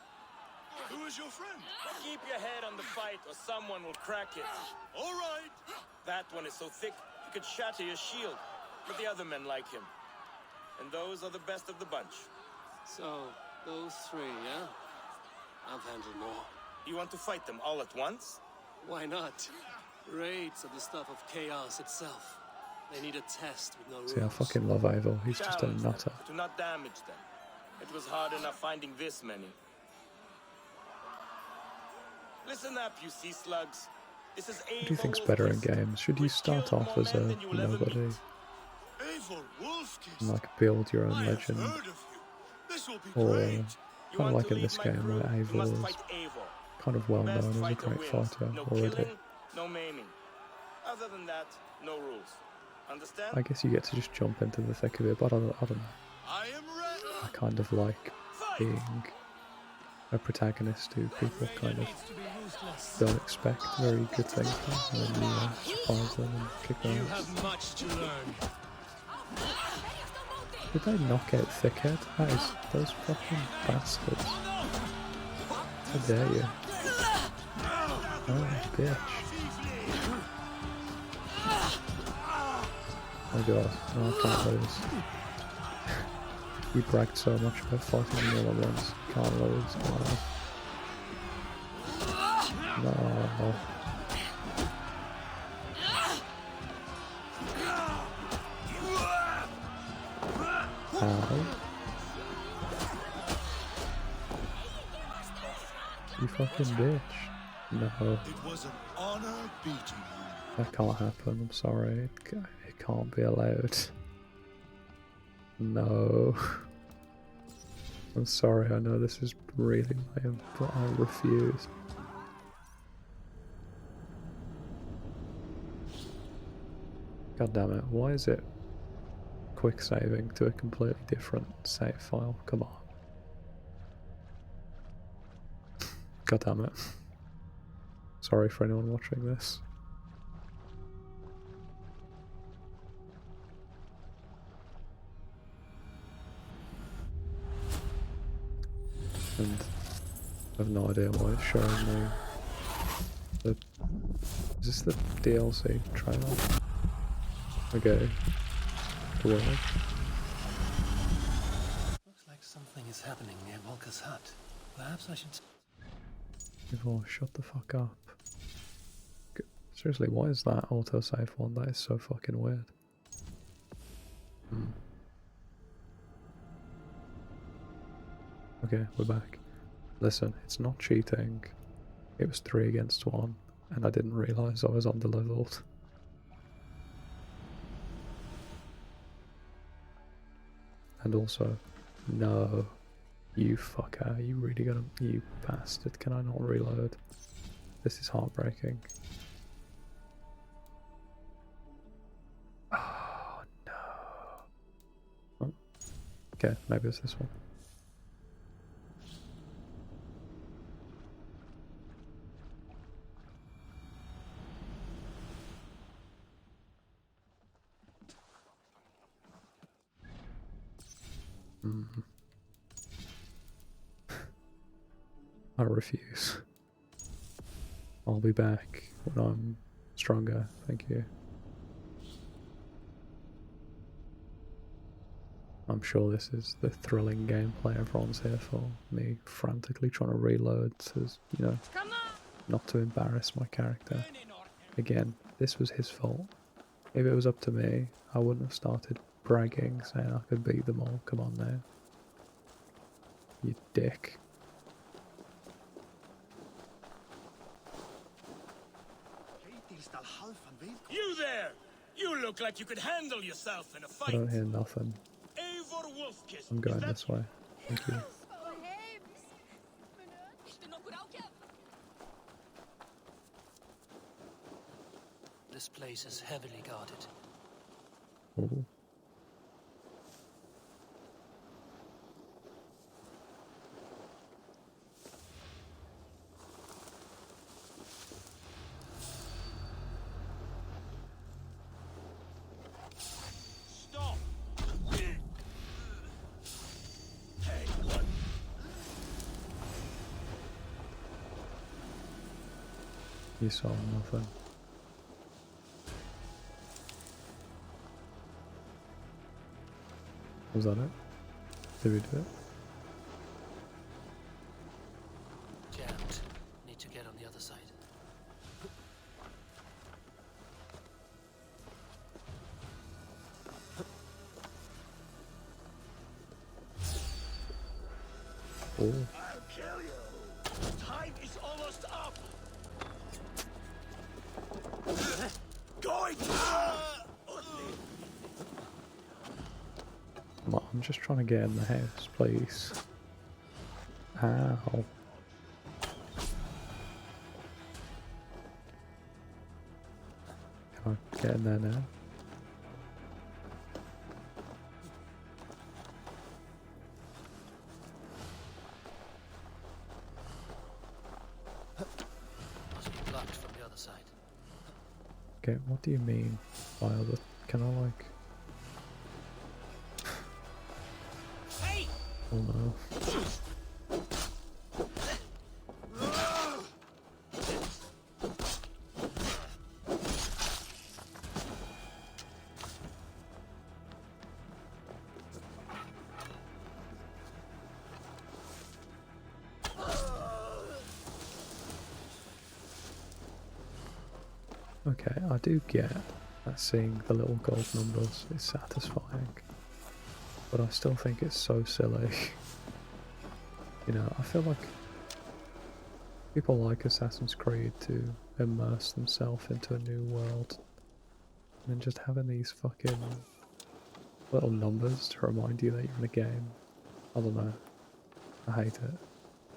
Who is your friend? Keep your head on the fight or someone will crack it. All right. That one is so thick, he could shatter your shield. But the other men like him. And those are the best of the bunch. So, those three, yeah? I've handled more. You want to fight them all at once? Why not? Raids are the stuff of chaos itself. They need a test with no rules. See, I fucking love Eivor, he's just a Challenge them. nutter. Do not damage them. It was hard enough finding this many. Listen up, you sea slugs. This is What do you think's better in games? Should you start off as a nobody Eivor Wolf-Kissed. and like build your own I have legend? heard of you. This will be Or great. You kind of want like to in lead this my game crew, where you Eivor must is fight Eivor. kind of well Best known as a fighter great wins. fighter No already. killing, no maiming. Other than that, no rules. Understand? I guess you get to just jump into the thick of it, but I don't know. I am ready. I kind of like being a protagonist who people kind of don't expect very good things from, and then you surprise them and kick their You ass. have much to learn. Did they knock out Thickhead? That is, those fucking bastards. How dare you? Oh, bitch. Oh god, no, I can't lose. You bragged so much about fighting me all at once. Can't lose. No. No. Ow. You fucking bitch. No. It was an honor beating you. That can't happen, I'm sorry. It can't be allowed. No. I'm sorry, I know this is really lame, but I refuse. God damn it, why is it quick saving to a completely different save file? Come on. God damn it. Sorry for anyone watching this. And I have no idea why it's showing me the... Is this the DLC trailer? Okay. The world. Looks like something is happening near Volker's hut. Perhaps I should... Oh, shut the fuck up. Seriously, why is that autosave one? That is so fucking weird. Okay, we're back. Listen, it's not cheating. It was 3 against 1, and I didn't realise I was underleveled. And also, no, you fucker, you really gonna, you bastard, can I not reload? This is heartbreaking. Oh no. Oh. Okay, maybe it's this one. I refuse. I'll be back when I'm stronger, thank you. I'm sure this is the thrilling gameplay everyone's here for. Me frantically trying to reload to, you know, not to embarrass my character. Again, this was his fault. If it was up to me, I wouldn't have started bragging, saying I could beat them all. Come on now. You dick. You there! You look like you could handle yourself in a I fight. don't hear nothing. Eivor Wolfkiss. I'm going this way. Thank you. This place is heavily guarded. Ooh. Stop! Hey, what? You saw nothing. Was that it? Did we do it? Jammed. Need to get on the other side. Oh. I'll kill you! Time is almost up! Going! Come on, I'm just trying to get in the house, please. Ow. Can I get in there now? Must be blocked from the other side. Okay, what do you mean by other? Can I like? Hey! Oh no. Okay, I do get that seeing the little gold numbers is satisfying, but I still think it's so silly. You know, I feel like people like Assassin's Creed to immerse themselves into a new world, and then just having these fucking little numbers to remind you that you're in a game. I don't know. I hate it.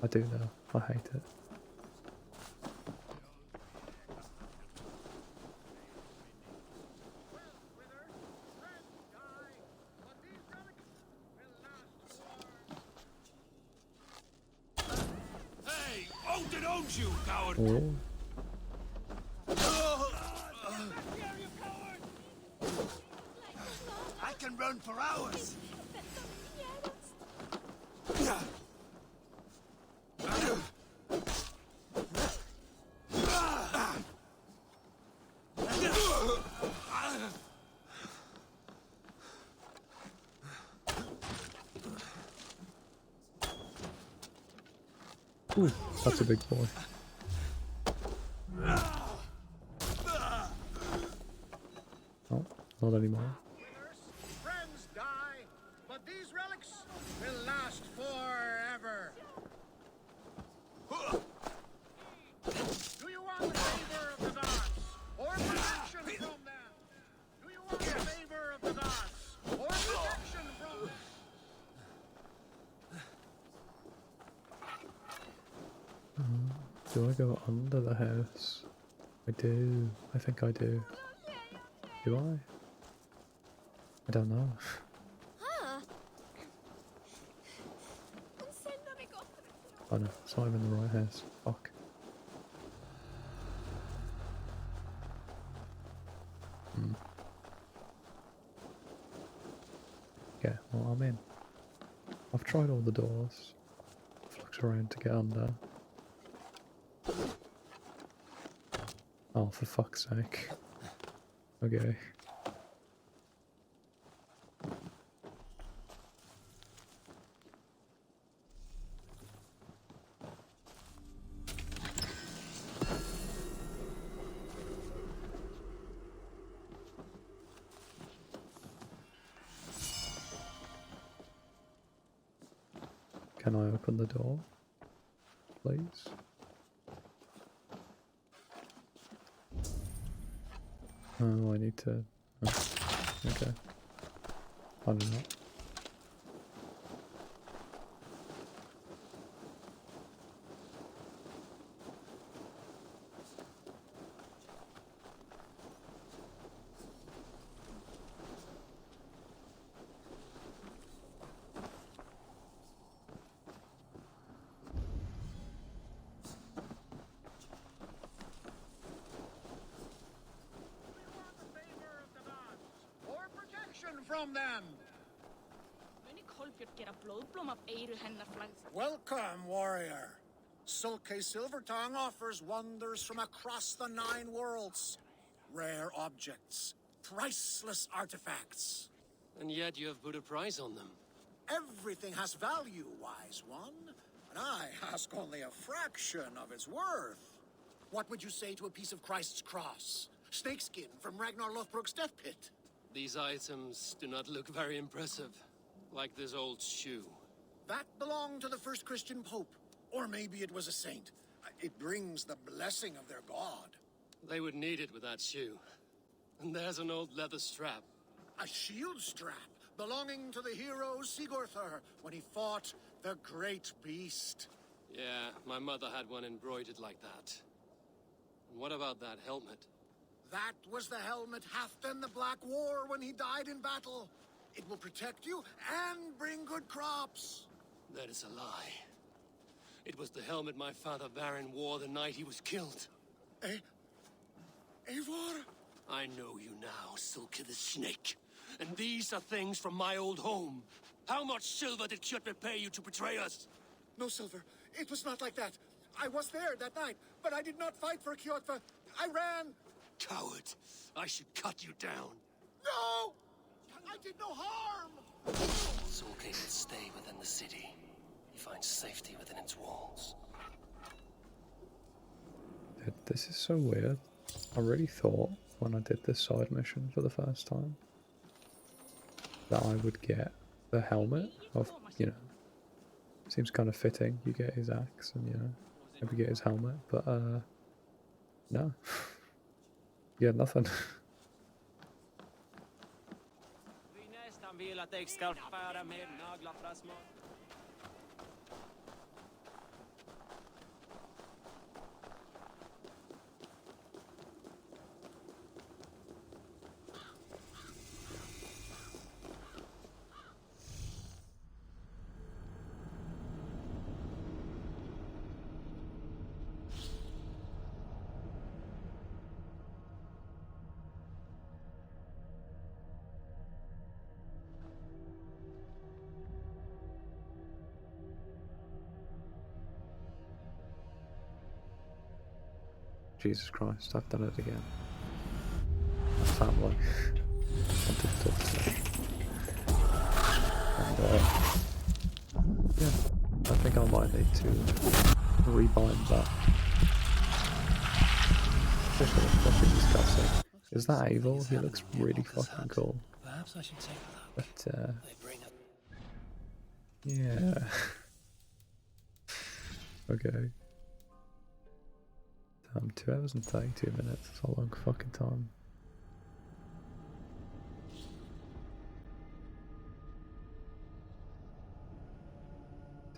I do know. I hate it. Hey, Odin owns you, coward! Oh. I can run for hours! Ooh, that's a big boy. Oh, not anymore. Friends die, but these relics will last forever. Do you want the favor of the gods, or protection from them? Do you want the favor of the gods, or protection from them? Do I go under the house? I do. I think I do. Do I? I don't know. Oh no, it's not even the right house. Fuck. Okay, well I'm in. I've tried all the doors. I've looked around to get under. Oh, for fuck's sake. Okay. Can I open the door? Please? Oh, I need to... Oh, okay. I don't know. From them. Welcome, warrior. Sulke Silvertongue offers wonders from across the 9 worlds. Rare objects, priceless artifacts. And yet you have put a price on them. Everything has value, wise one, and I ask only a fraction of its worth. What would you say to a piece of Christ's cross? Snakeskin from Ragnar Lothbrok's death pit? These items do not look very impressive, like this old shoe. That belonged to the first Christian pope, or maybe it was a saint. It brings the blessing of their god. They would need it with that shoe. And there's an old leather strap. A shield strap belonging to the hero Sigurthur when he fought the great beast. Yeah, my mother had one embroidered like that. And what about that helmet? That was the helmet Halfdan the Black wore when he died in battle. It will protect you and bring good crops. That is a lie. It was the helmet my father Baron wore the night he was killed. Eivor? I know you now, Sulke the Snake. And these are things from my old home. How much silver did Kjotve pay you to betray us? No silver. It was not like that. I was there that night, but I did not fight for Kjotve. I ran. Coward. I should cut you down. No! I did no harm! Sulke can stay within the city. He finds safety within its walls. This is so weird. I really thought when I did this side mission for the first time that I would get the helmet of, you know, seems kind of fitting. You get his axe and, you know, maybe get his helmet, but no. You get nothing. Jesus Christ, I've done it again. My family wanted to talk to me. And, yeah, I think I might need to rebind that. This is fucking disgusting. Is that Evil? He looks really fucking cool. Perhaps I should take a look. But, They bring up... yeah. Okay. 2 hours and 32 minutes. That's a long fucking time.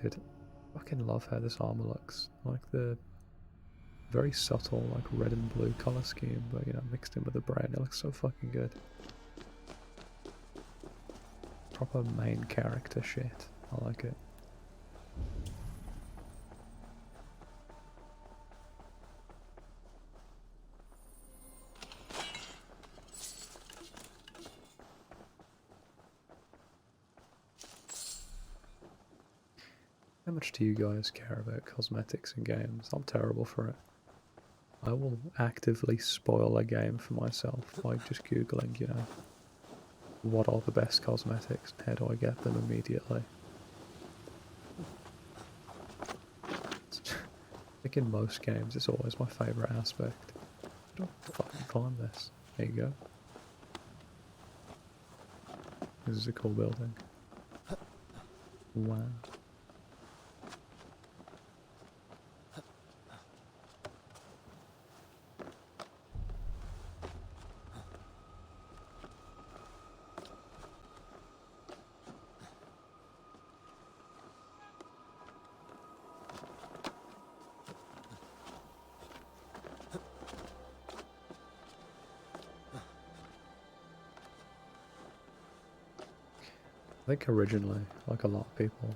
Dude, I fucking love how this armor looks. Like the very subtle, like red and blue color scheme, but you know, mixed in with the brown. It looks so fucking good. Proper main character shit. I like it. How much do you guys care about cosmetics in games? I'm terrible for it. I will actively spoil a game for myself by just googling, you know, what are the best cosmetics and how do I get them immediately. I think in most games it's always my favourite aspect. I don't fucking find this. There you go. This is a cool building. Wow. I think originally, like a lot of people,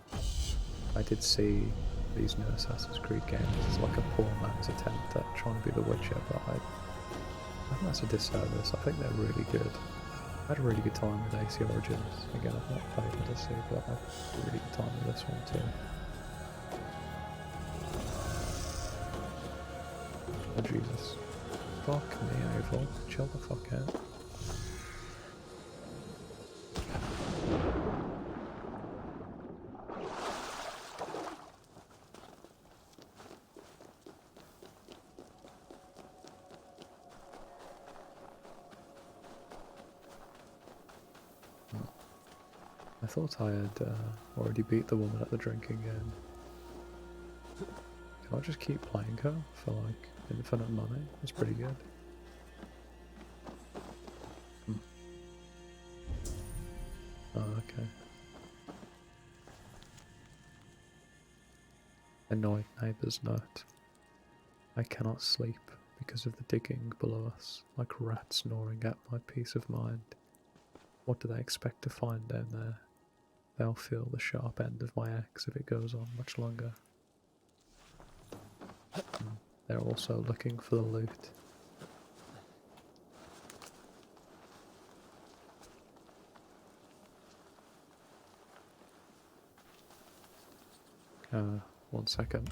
I did see these new Assassin's Creed games as like a poor man's attempt at trying to be The Witcher, but I think that's a disservice. I think they're really good. I had a really good time with AC Origins. Again, I've not played Odyssey, but I had a really good time with this one too. Oh Jesus. Fuck me, Avil. Chill the fuck out. I thought I had already beat the woman at the drinking game. Can I just keep playing her for like infinite money? That's pretty good. Oh, okay. Annoyed neighbours note. I cannot sleep because of the digging below us, like rats gnawing at my peace of mind. What do they expect to find down there? They'll feel the sharp end of my axe if it goes on much longer. They're also looking for the loot. One second.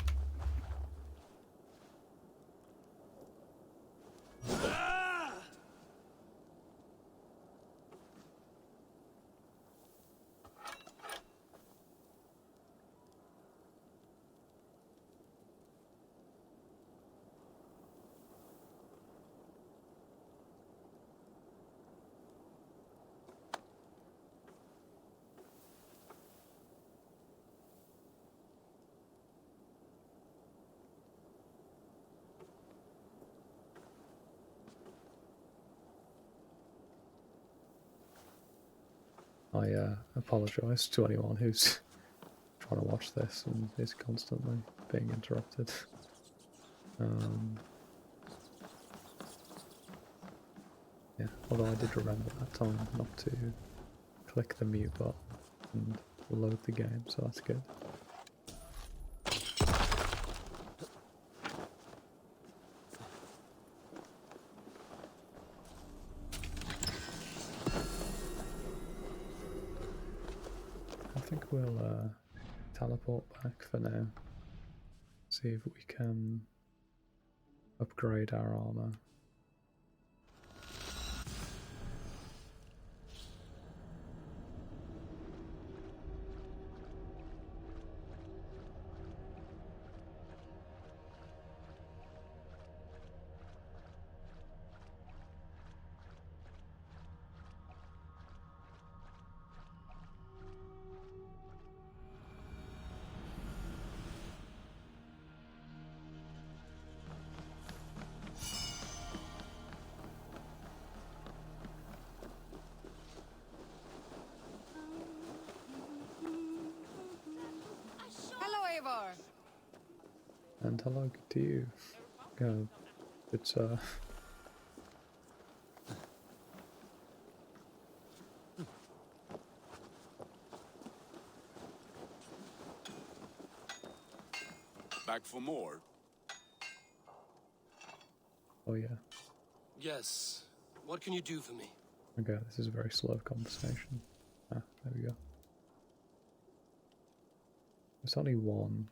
I apologise to anyone who's trying to watch this and is constantly being interrupted. Yeah, although I did remember that time not to click the mute button and load the game, so that's good. I think we'll teleport back for now. See if we can upgrade our armor. Hello, Eivor. And hello to you. It's Back for more? oh yeah. Yes. What can you do for me? Okay, this is a very slow conversation. Ah, there we go. There's only one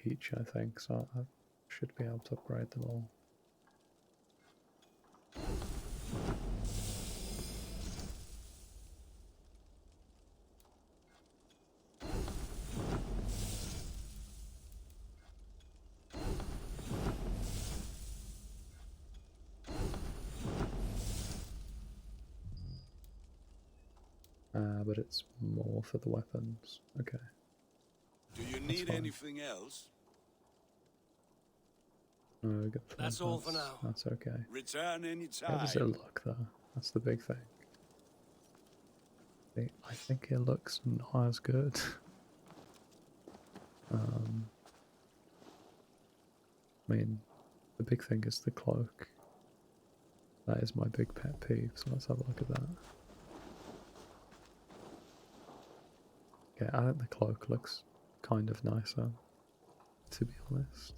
each, I think, so I should be able to upgrade them all. But it's more for the weapons. Okay. Do you need fine. anything else? No, good. That's all for now. That's okay. Return How anytime. does it look, though? That's the big thing. I think it looks not as good. I mean, the big thing is the cloak. That is my big pet peeve, so let's have a look at that. Okay, I think the cloak looks kind of nicer, to be honest.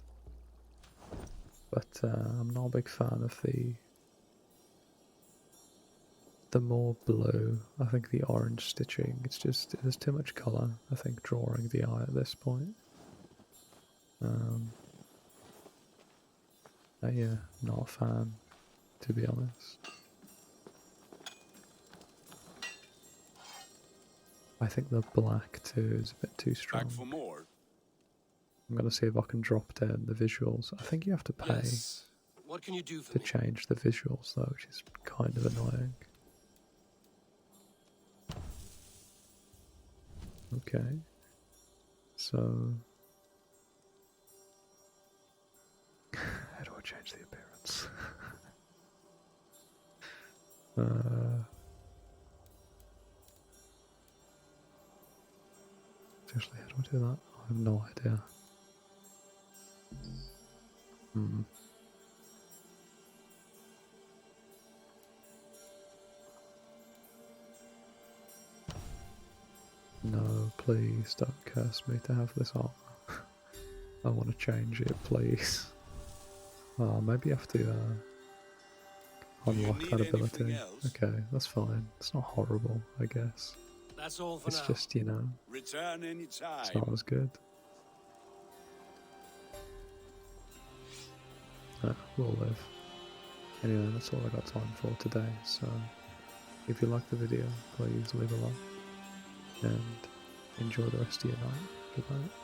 But I'm not a big fan of the more blue. I think the orange stitching, it's just, there's too much colour, I think, drawing the eye at this point. Yeah, not a fan, to be honest. I think the black too is a bit too strong. Back for more? I'm gonna see if I can drop down the visuals. I think you have to pay Yes. What can you do for to me? change the visuals though, which is kind of annoying. Okay. So how do I change the appearance? Seriously, how do I do that? I have no idea. No, please don't curse me to have this armor. I want to change it, please. Maybe you have to unlock need that anything ability. else? Okay, that's fine. It's not horrible, I guess. That's all for It's now. just, you know, Return it's anytime. not as good. We'll live. Anyway, that's all I got time for today, so if you liked the video, please leave a like and enjoy the rest of your night. Goodbye.